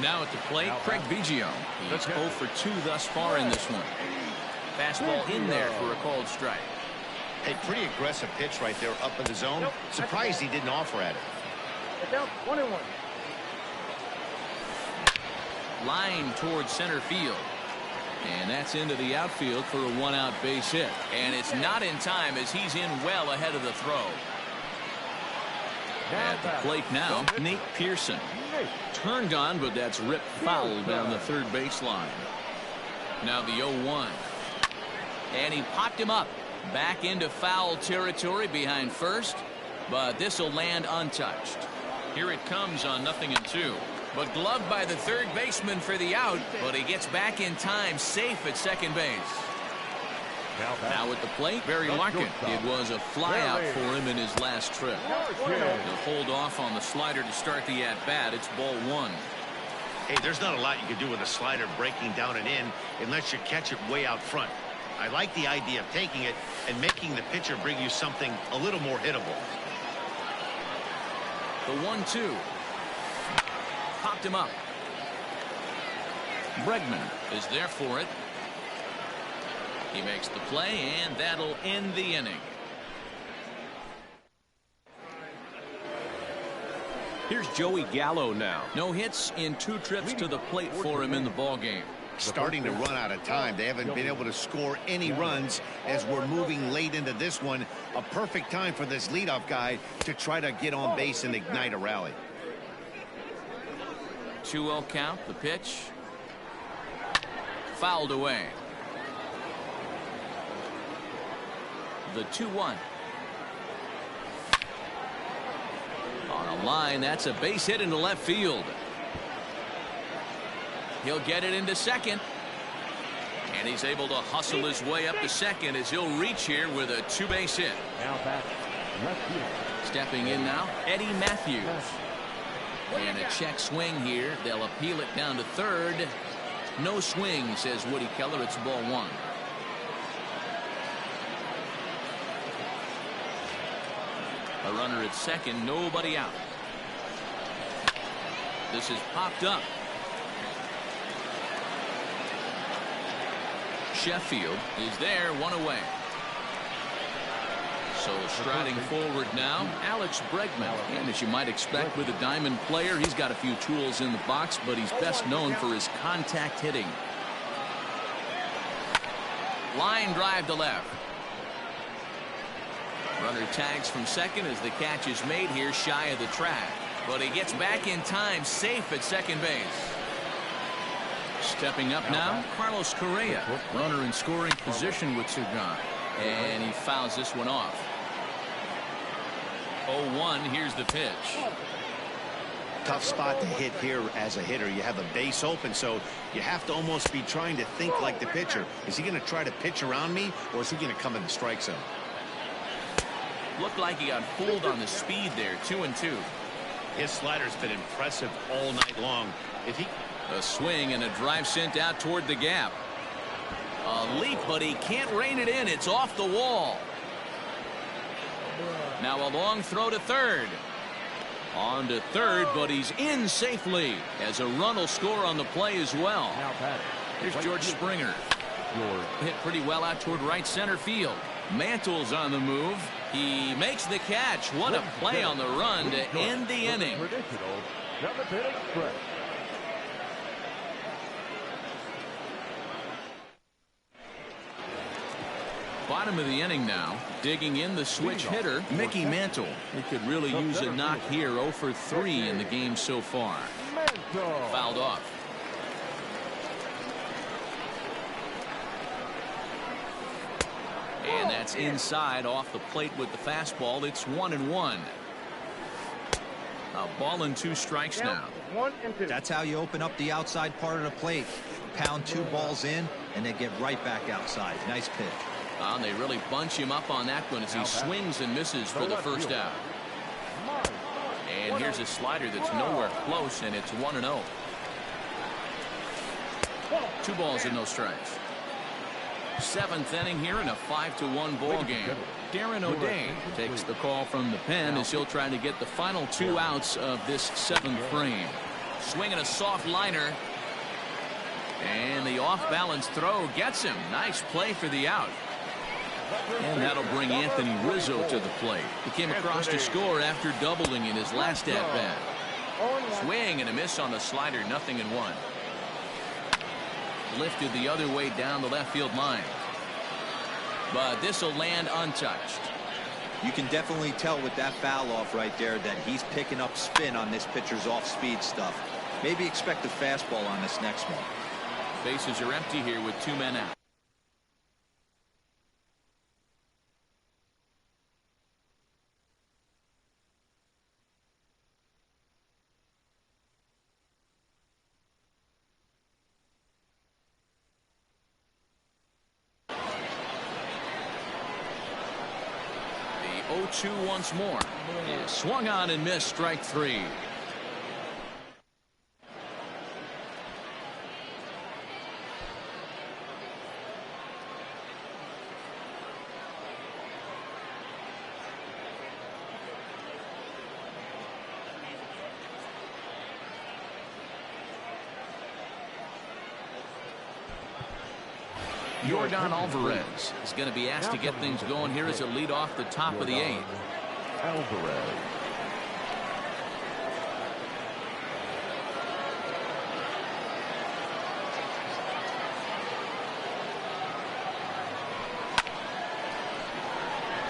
Now at the plate, Craig Biggio. He's 0 for 2 thus far in this one. Fastball in there for a called strike. Hey, pretty aggressive pitch right there up in the zone. Surprised he didn't offer at it. 1-1. Line towards center field. And that's into the outfield for a 1-out base hit. And it's not in time as he's in well ahead of the throw. At the plate now, Nate Pearson. Turned on, but that's ripped foul down the third baseline. Now the 0-1. And he popped him up. Back into foul territory behind first. But this will land untouched. Here it comes on 0-2. But gloved by the third baseman for the out, but he gets back in time, safe at second base. Now at the plate, Barry Larkin. It was a flyout for him in his last trip. He'll hold off on the slider to start the at-bat. It's ball 1. Hey, there's not a lot you can do with a slider breaking down and in unless you catch it way out front. I like the idea of taking it and making the pitcher bring you something a little more hittable. The 1-2. Popped him up. Bregman is there for it. He makes the play, and that'll end the inning. Here's Joey Gallo now. No hits in 2 trips to the plate for him in the ballgame. Starting to run out of time. They haven't been able to score any runs as we're moving late into this one. A perfect time for this leadoff guy to try to get on base and ignite a rally. 2-0 count. The pitch. Fouled away. The 2-1. On a line, that's a base hit into left field. He'll get it into second. And he's able to hustle his way up to second as he'll reach here with a 2-base hit. Now back left field. Stepping in now, Eddie Matthews. And a check swing here. They'll appeal it down to third. No swing, says Woody Keller. It's ball one. A runner at second, nobody out. This is popped up. Sheffield is there, one away. So striding forward now, Alex Bregman. And as you might expect with a diamond player, he's got a few tools in the box, but he's best known for his contact hitting. Line drive to left. Runner tags from second as the catch is made here shy of the track. But he gets back in time, safe at second base. Stepping up now, Carlos Correa. Runner in scoring position with Cigar. And he fouls this one off. 0-1, here's the pitch. Tough spot to hit here as a hitter. You have a base open, so you have to almost be trying to think like the pitcher. Is he going to try to pitch around me, or is he going to come in the strike zone? Looked like he got fooled on the speed there. 2-2. His slider's been impressive all night long. A swing and a drive sent out toward the gap. A leap, but he can't rein it in. It's off the wall. Now a long throw to third. On to third, but he's in safely as a run will score on the play as well. Here's George Springer. Hit pretty well out toward right center field. Mantle's on the move. He makes the catch. What a play on the run to end the inning. Bottom of the inning now. Digging in the switch hitter, Mickey Mantle. He could really use a knock here. 0 for 3 in the game so far. Fouled off. And that's inside off the plate with the fastball. It's 1-1. A ball and 2 strikes now. That's how you open up the outside part of the plate. Pound 2 balls in and then get right back outside. Nice pitch. And they really bunch him up on that one as he swings and misses for the first out. And here's a slider that's nowhere close, and it's 1-0. 2 balls and no strikes. 7th inning here in a 5-1 ball game. Darren O'Day takes the call from the pen as he'll try to get the final 2 outs of this 7th frame. Swinging a soft liner. And the off-balance throw gets him. Nice play for the out. And that'll bring Anthony Rizzo to the plate. He came across to score after doubling in his last at-bat. Swing and a miss on the slider, 0-1. Lifted the other way down the left field line. But this will land untouched. You can definitely tell with that foul off right there that he's picking up spin on this pitcher's off-speed stuff. Maybe expect a fastball on this next one. Bases are empty here with 2 men out. The 0-2 once more. And swung on and missed, strike 3. Yordan Alvarez is going to be asked to get things going here as a lead off the top of the 8th. Alvarez.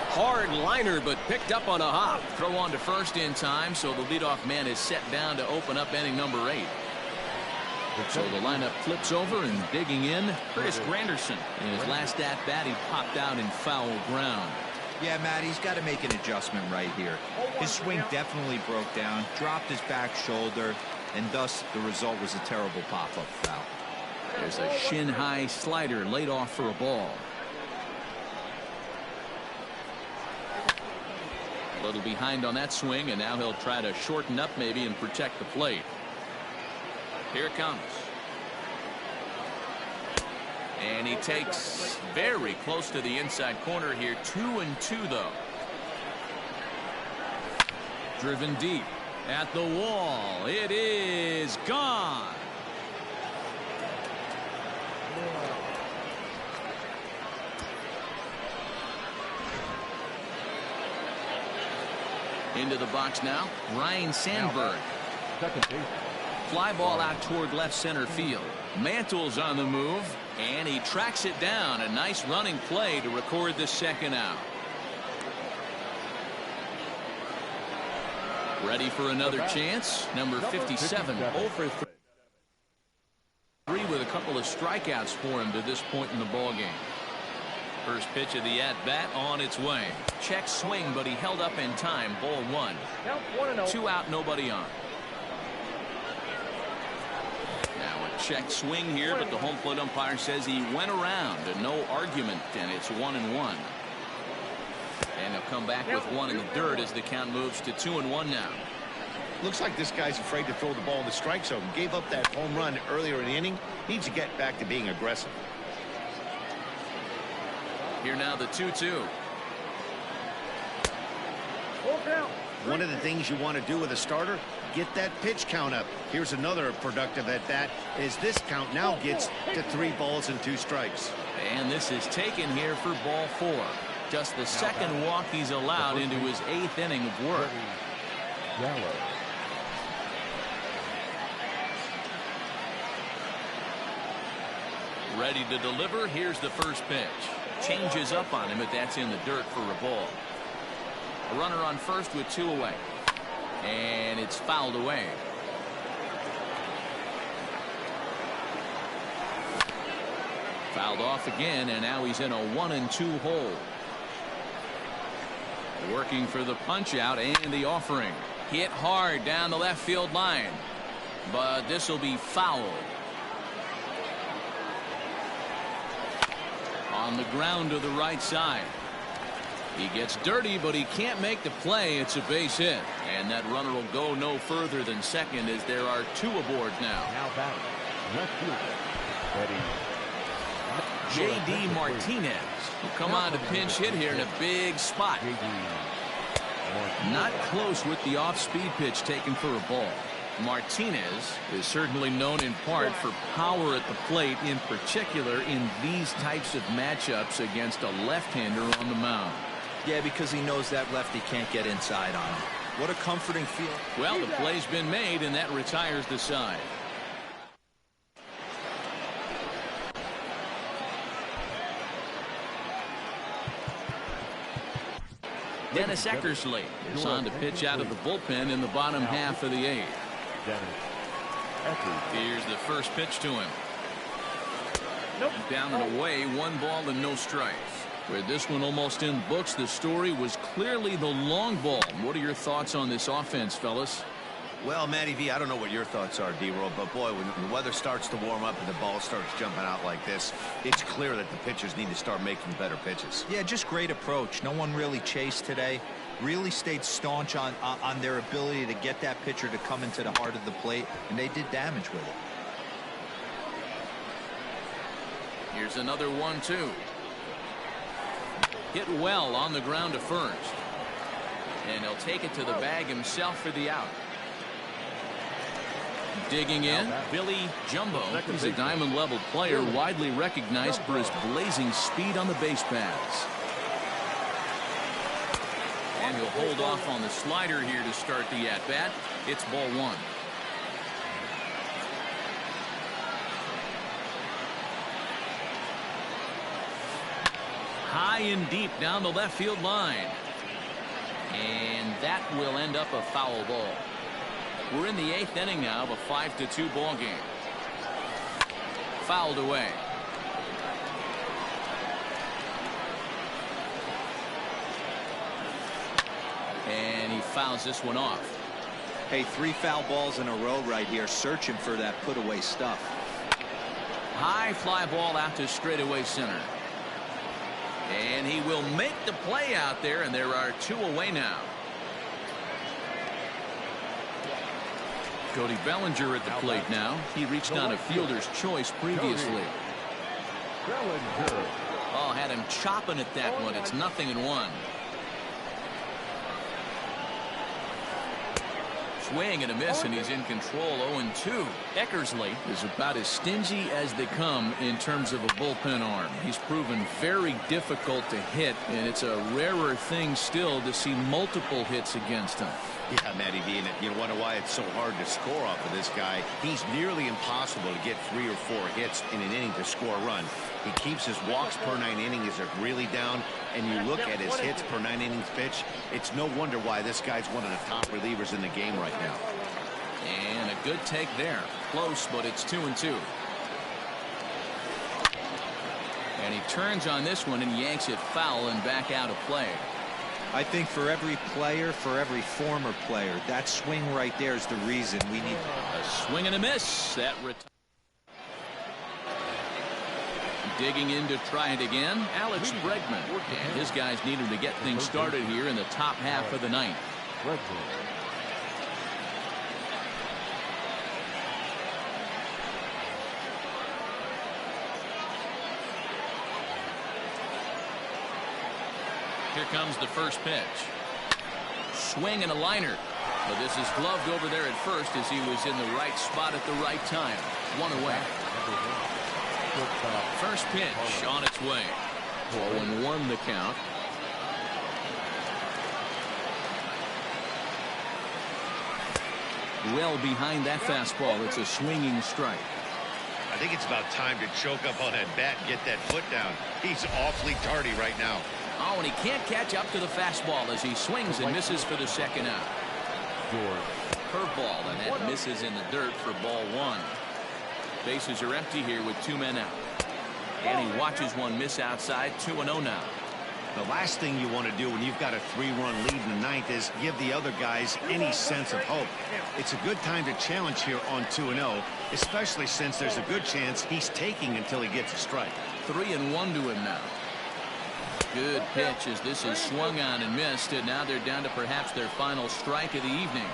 Hard liner, but picked up on a hop. Throw on to first in time, so the leadoff man is set down to open up inning number 8. So the lineup flips over, and digging in, Curtis Granderson. In his last at-bat, he popped out in foul ground. Yeah, Matt, he's got to make an adjustment right here. His swing definitely broke down, dropped his back shoulder, and thus the result was a terrible pop-up foul. There's a shin-high slider laid off for a ball. A little behind on that swing, and now he'll try to shorten up maybe and protect the plate. Here it comes. And he takes very close to the inside corner here. 2-2 though. Driven deep at the wall. It is gone. Into the box now, Ryan Sandberg. Second base. Fly ball out toward left center field. Mantle's on the move, and he tracks it down. A nice running play to record the second out. Ready for another chance. Number 57, 0-for-3 with a couple of strikeouts for him to this point in the ballgame. First pitch of the at-bat on its way. Check swing, but he held up in time. Ball one. Count 1-0. 2 out, nobody on. Now a check swing here, but the home plate umpire says he went around, and no argument, and it's 1-1. And he'll come back with one in the dirt as the count moves to 2-1 now. Looks like this guy's afraid to throw the ball in the strike zone. Gave up that home run earlier in the inning. Needs to get back to being aggressive. Here now the 2-2. Full count. One of the things you want to do with a starter, get that pitch count up. Here's another productive at bat as this count now gets to 3 balls and 2 strikes. And this is taken here for ball 4. Just the second walk he's allowed into his 8th inning of work. Gallo. Ready to deliver. Here's the first pitch. Changes up on him, but that's in the dirt for a ball. A runner on first with 2 away. And it's fouled away. Fouled off again, and now he's in a 1-2 hole. Working for the punch out and the offering. Hit hard down the left field line. But this will be fouled. On the ground to the right side. He gets dirty, but he can't make the play. It's a base hit. And that runner will go no further than second as there are 2 aboard now. Now batting. Left fielder. J.D. Martinez will come on to pinch hit here in a big spot. Not close with the off-speed pitch taken for a ball. Martinez is certainly known in part for power at the plate, in particular in these types of matchups against a left-hander on the mound. Yeah, because he knows that lefty can't get inside on him. What a comforting feel. Well, the play's been made, and that retires the side. Dennis Eckersley is on to pitch out of the bullpen in the bottom half of the 8th. Here's the first pitch to him. Down and away, 1 ball and no strikes. With this one almost in the books, the story was clearly the long ball. What are your thoughts on this offense, fellas? Well, Matty V, I don't know what your thoughts are, D-Roll, but boy, when the weather starts to warm up and the ball starts jumping out like this, it's clear that the pitchers need to start making better pitches. Yeah, just great approach. No one really chased today. Really stayed staunch on their ability to get that pitcher to come into the heart of the plate, and they did damage with it. Here's another 1-2. Hit well on the ground to first. And he'll take it to the bag himself for the out. Digging in, Billy Jumbo. He's a diamond-level player, widely recognized for his blazing speed on the base paths. And he'll hold off on the slider here to start the at-bat. It's ball 1. High and deep down the left field line. And that will end up a foul ball. We're in the 8th inning now of a 5-2 ball game. Fouled away. And he fouls this one off. Hey, 3 foul balls in a row right here, searching for that put-away stuff. High fly ball out to straightaway center. And he will make the play out there, and there are 2 away now. Cody Bellinger at the plate now. He reached on a fielder's choice previously. Bellinger. Oh, had him chopping at that one. It's 0-1. Swing and a miss, and he's in control. 0-2. Eckersley is about as stingy as they come in terms of a bullpen arm. He's proven very difficult to hit, and it's a rarer thing still to see multiple hits against him. Yeah, Matty V, and you wonder why it's so hard to score off of this guy. He's nearly impossible to get 3 or 4 hits in an inning to score a run. He keeps his walks per 9 innings are really down, and you look at his hits per 9 innings pitch, it's no wonder why this guy's one of the top relievers in the game right now. And a good take there. Close, but it's 2-2. And he turns on this one and yanks it foul and back out of play. I think for every player, for every former player, that swing right there is the reason we need a swing and a miss. That digging in to try it again. Alex Bregman, and his guys need him to get things started here in the top half of the ninth. Here comes the first pitch. Swing and a liner. But this is gloved over there at first as he was in the right spot at the right time. 1 away. First pitch on its way. 0-1 the count. Well behind that fastball. It's a swinging strike. I think it's about time to choke up on that bat and get that foot down. He's awfully tardy right now. Oh, and he can't catch up to the fastball as he swings and misses for the second out. Curveball, and that misses in the dirt for ball 1. Bases are empty here with 2 men out. And he watches one miss outside. 2-0 now. The last thing you want to do when you've got a 3-run lead in the ninth is give the other guys any sense of hope. It's a good time to challenge here on 2-0, especially since there's a good chance he's taking until he gets a strike. 3-1 to him now. Good pitch as this is swung on and missed, and now they're down to perhaps their final strike of the evening.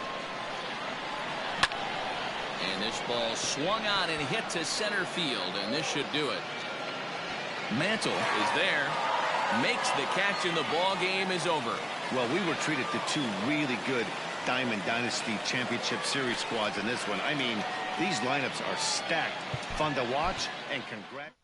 And this ball swung on and hit to center field, and this should do it. Mantle is there, makes the catch, and the ball game is over. Well, we were treated to 2 really good Diamond Dynasty Championship Series squads in this one. I mean, these lineups are stacked, fun to watch, and congrats.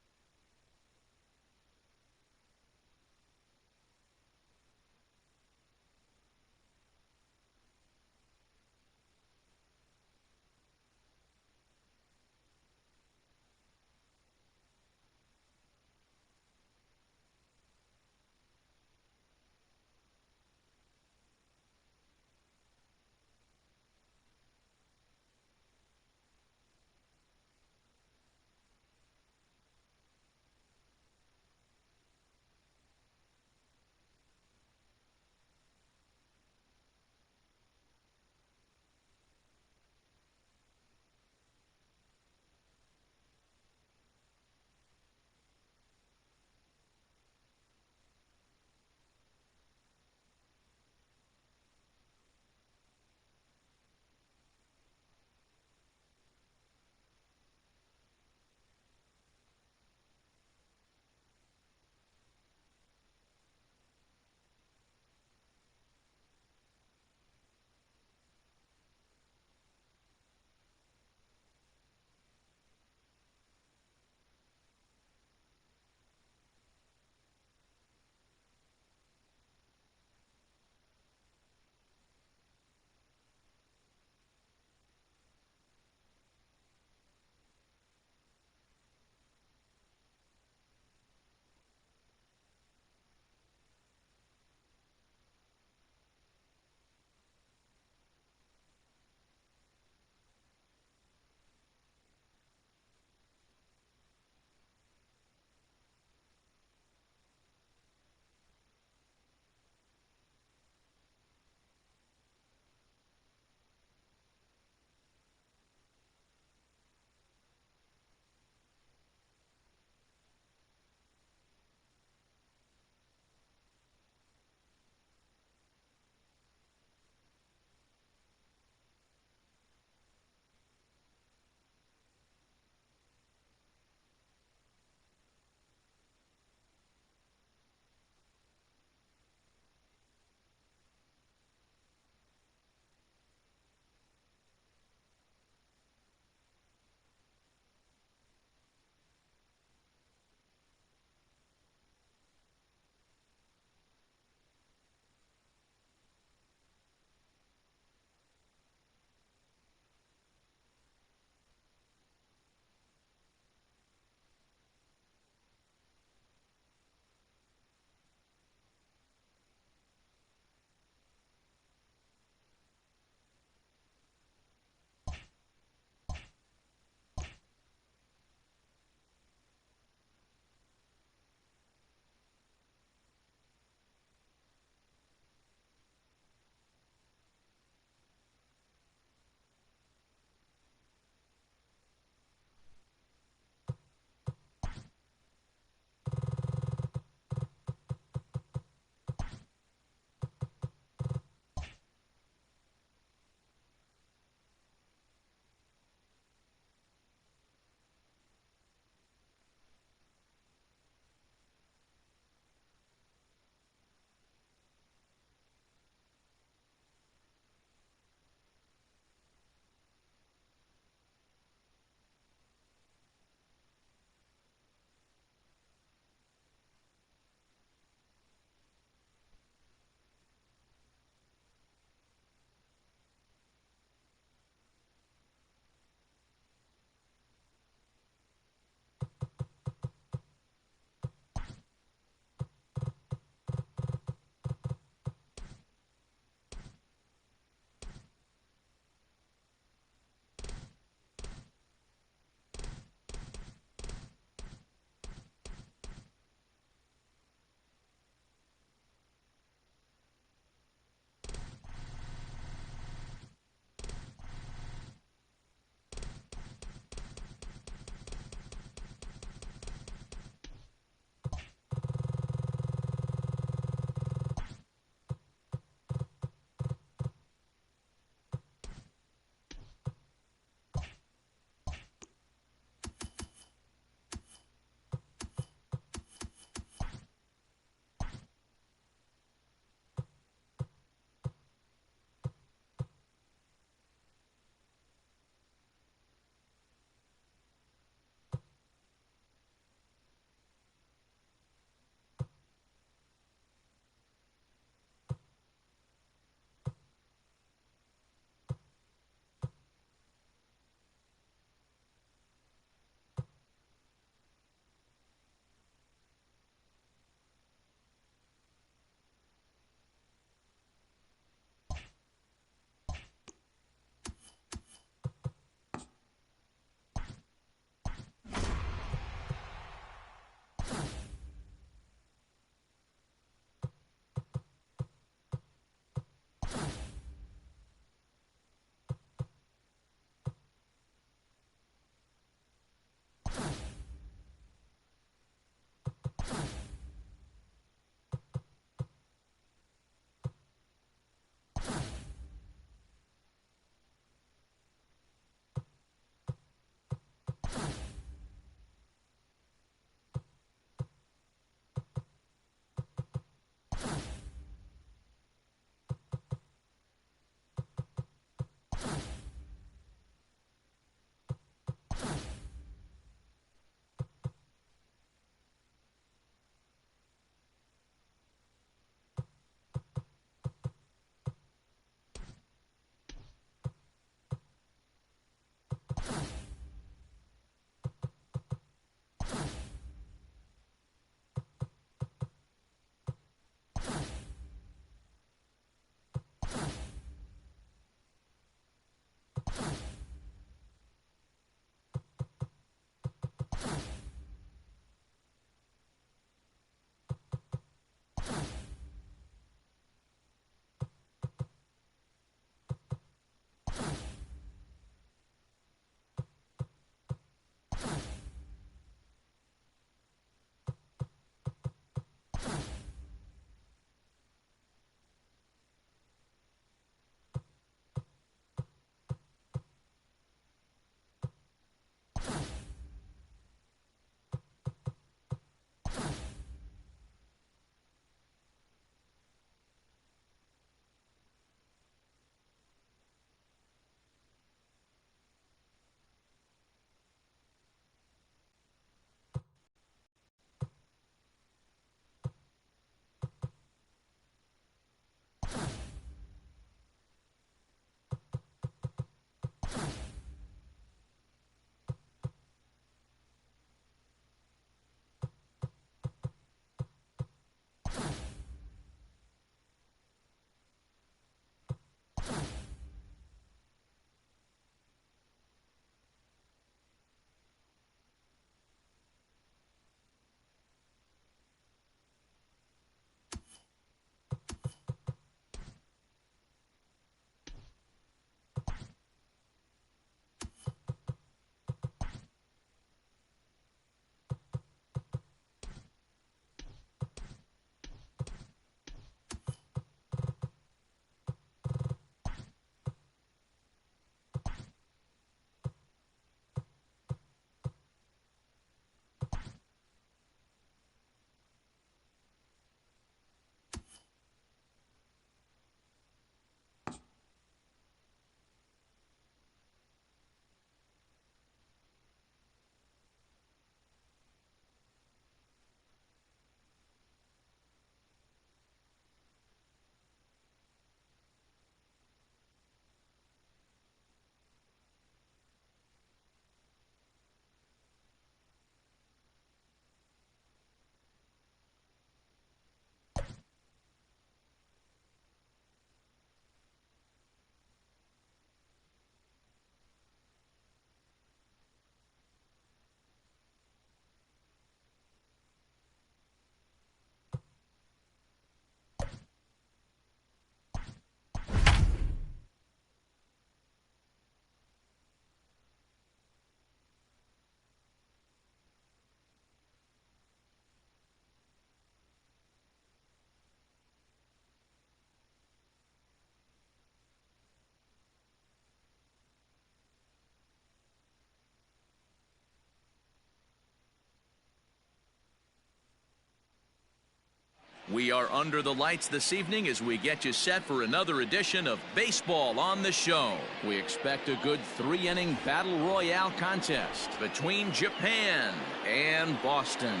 We are under the lights this evening as we get you set for another edition of Baseball on the Show. We expect a good 3-inning battle royale contest between Japan and Boston.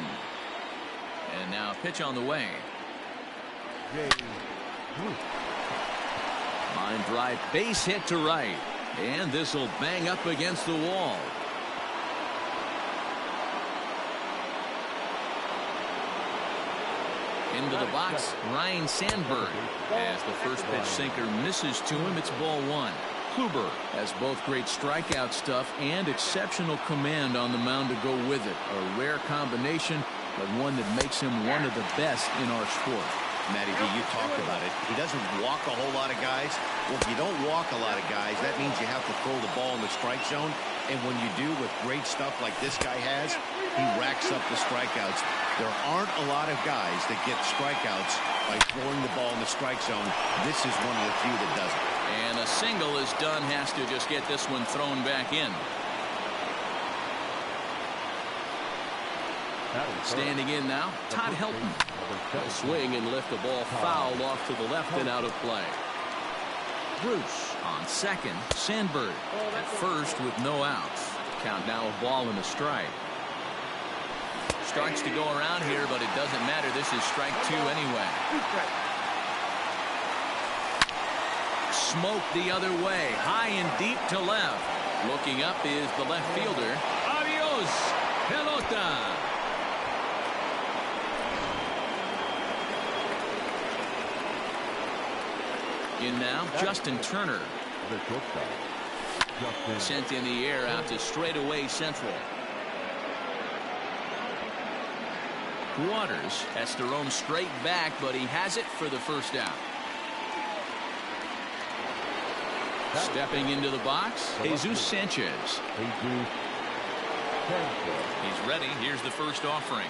And now a pitch on the way. Line drive, base hit to right. And this will bang up against the wall. Into the box, Ryan Sandberg. As the first pitch sinker misses to him, it's ball one. Kluber has both great strikeout stuff and exceptional command on the mound to go with it. A rare combination, but one that makes him one of the best in our sport. Matty D, you talked about it. He doesn't walk a whole lot of guys. Well, if you don't walk a lot of guys, that means you have to throw the ball in the strike zone. And when you do with great stuff like this guy has, he racks up the strikeouts. There aren't a lot of guys that get strikeouts by throwing the ball in the strike zone. This is one of the few that does it. And a single is done. Has to just get this one thrown back in. Standing in now, Todd Helton. He'll swing and lift the ball foul off to the left and out of play. Bruce on second. Sandberg at first with no outs. Count now a ball and a strike. Starts to go around here, but it doesn't matter. This is strike two anyway. Smoke the other way. High and deep to left. Looking up is the left fielder. Adios, pelota. In now, Justin Turner. Sent in the air out to straightaway central. Waters has to roam straight back, but he has it for the first out. Stepping into the box, Jesus Sanchez. He's ready. Here's the first offering.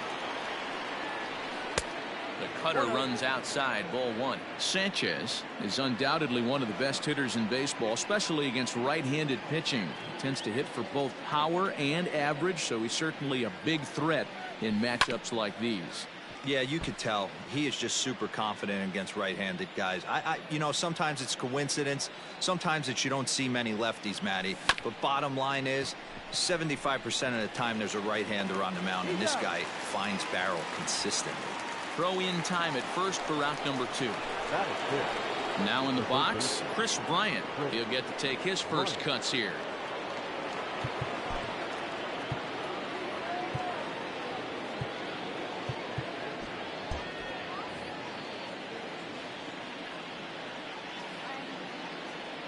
The cutter runs outside, ball one. Sanchez is undoubtedly one of the best hitters in baseball, especially against right-handed pitching. He tends to hit for both power and average, so he's certainly a big threat in matchups like these. Yeah, you could tell he is just super confident against right-handed guys. You know, sometimes it's coincidence. Sometimes it's you don't see many lefties, Matty. But bottom line is 75% of the time there's a right-hander on the mound, and this guy finds barrel consistently. Throw in time at first for route number two. Now in the box, Chris Bryant. He'll get to take his first cuts here.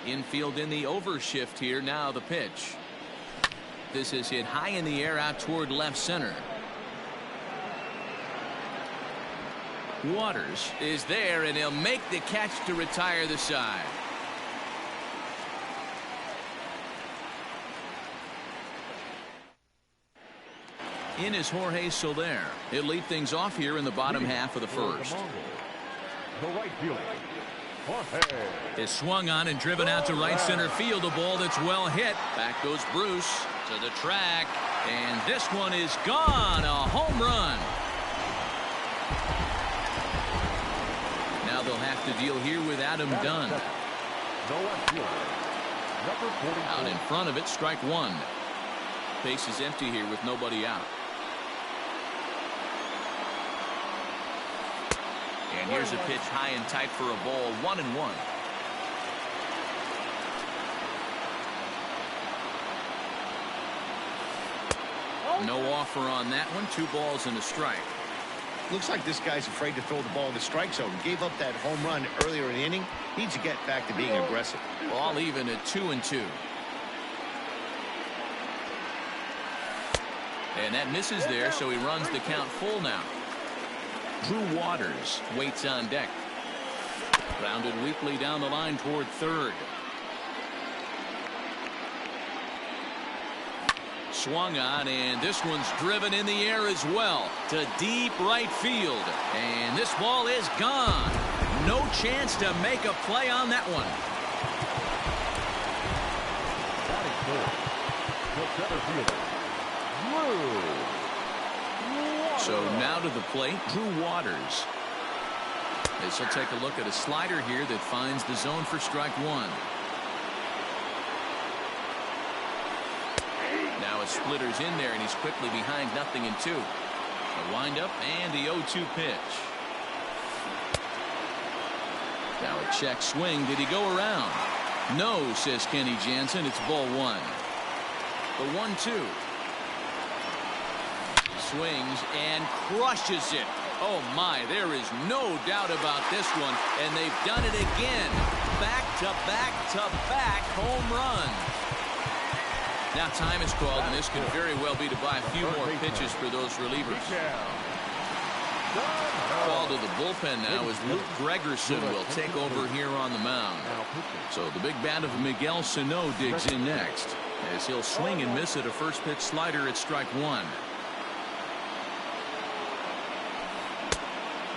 Infield in the overshift here. Now the pitch. This is hit high in the air out toward left center. Waters is there, and he'll make the catch to retire the side. In is Jorge Soler. He'll lead things off here in the bottom half of the first. The right fielder, Jorge. Is swung on and driven out to right center field. A ball that's well hit. Back goes Bruce to the track, and this one is gone. A home run. Now they'll have to deal here with Adam Dunn. Out in front of it, strike one. Base is empty here with nobody out. And here's a pitch high and tight for a ball, 1-1. No offer on that one. 2 balls and a strike. Looks like this guy's afraid to throw the ball in the strike zone. Gave up that home run earlier in the inning. Needs to get back to being aggressive. Ball even at 2-2. And that misses there, so he runs the count full now. Drew Waters waits on deck. Grounded weakly down the line toward third. Swung on, and this one's driven in the air as well to deep right field. And this ball is gone. No chance to make a play on that one. So now to the plate, Drew Waters. As he'll take a look at a slider here that finds the zone for strike one. Now a splitter's in there, and he's quickly behind 0-2. A windup and the 0-2 pitch. Now a check swing. Did he go around? No, says Kenny Jansen. It's ball one. The 1-2. Swings and crushes it. Oh my, there is no doubt about this one, and they've done it again. Back-to-back-to-back home runs. Now time is called, and this could very well be to buy a few more pitches for those relievers. Call to the bullpen now as Luke Gregerson will take over here on the mound. So the big bat of Miguel Sano digs in next, as he'll swing and miss at a first pitch slider at strike one.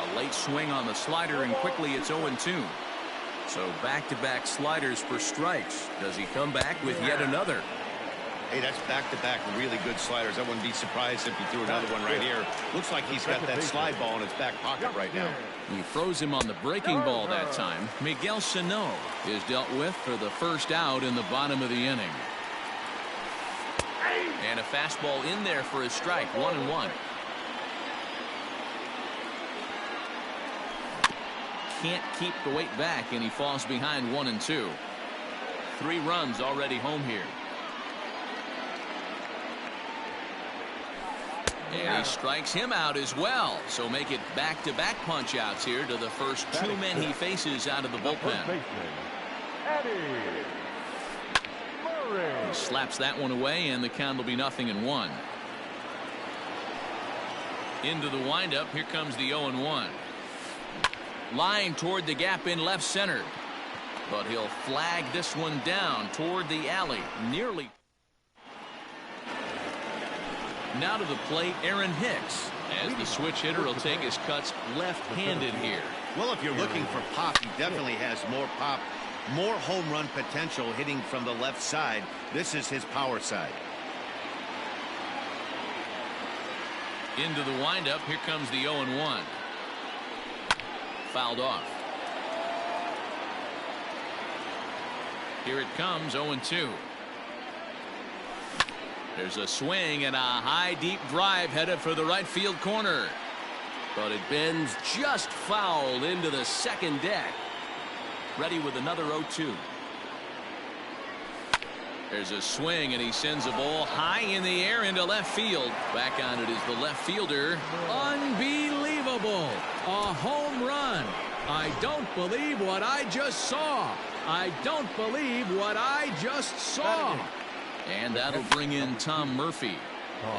A late swing on the slider, and quickly it's 0-2. So back-to-back sliders for strikes. Does he come back with yet another? Hey, that's back-to-back really good sliders. I wouldn't be surprised if he threw another one right here. Looks like he's got that slide ball in his back pocket right now. He froze him on the breaking ball that time. Miguel Sano is dealt with for the first out in the bottom of the inning. And a fastball in there for a strike. 1-1. Can't keep the weight back, and he falls behind 1-2. 3 runs already home here. And he strikes him out as well. So make it back-to-back punch-outs here to the first 2 men he faces out of the bullpen. He slaps that one away, and the count will be 0-1. Into the windup. Here comes the 0-1. Line toward the gap in left center. But he'll flag this one down toward the alley. Nearly. Now to the plate, Aaron Hicks, as the switch hitter will take his cuts left-handed here. Well, if you're looking for pop, he definitely has more pop, more home run potential hitting from the left side. This is his power side. Into the windup. Here comes the 0-1. Fouled off. Here it comes, 0-2. There's a swing and a high deep drive headed for the right field corner. But it bends just foul into the second deck. Ready with another 0-2. There's a swing, and he sends a ball high in the air into left field. Back on it is the left fielder. Unbelievable. A home run. I don't believe what I just saw. I don't believe what I just saw. And that'll bring in Tom Murphy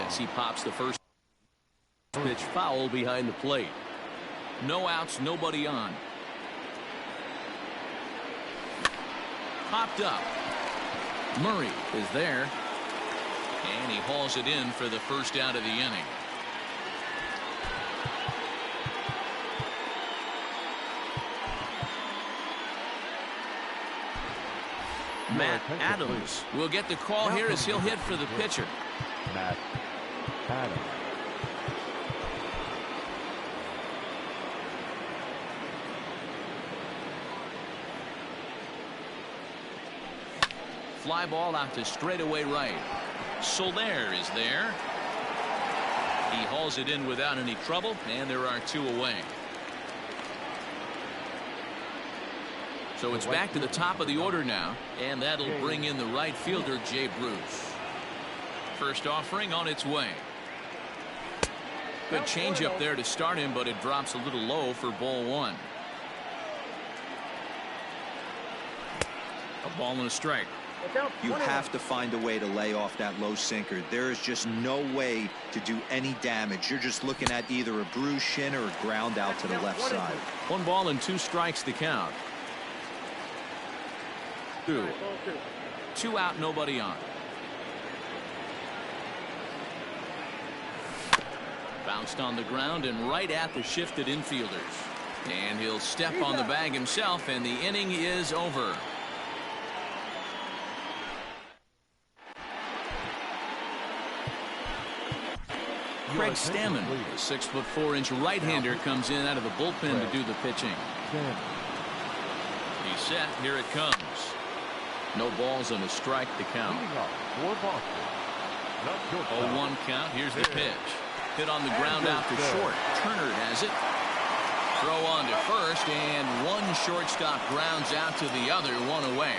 as he pops the first pitch foul behind the plate. No outs, nobody on. Popped up. Murray is there, and he hauls it in for the first out of the inning. Matt Adams will get the call here as he'll hit for the pitcher. Matt Adams. Fly ball out to straightaway right. Soler is there. He hauls it in without any trouble, and there are 2 away. So it's back to the top of the order now, and that'll bring in the right fielder, Jay Bruce. First offering on its way. Good changeup there to start him, but it drops a little low for ball 1. A ball and a strike. You have to find a way to lay off that low sinker. There is just no way to do any damage. You're just looking at either a bruised shin or a ground out to the left side. 1 ball and 2 strikes the count. 2 out, nobody on. Bounced on the ground and right at the shifted infielders. And he'll step on the bag himself, and the inning is over. Craig Stammen, the 6'4" right-hander, comes in out of the bullpen to do the pitching. He's set. Here it comes. No balls and a strike to count. 0-1 count. Here's the pitch. Hit on the ground out to short. Turner has it. Throw on to first, and one shortstop grounds out to the other, one away.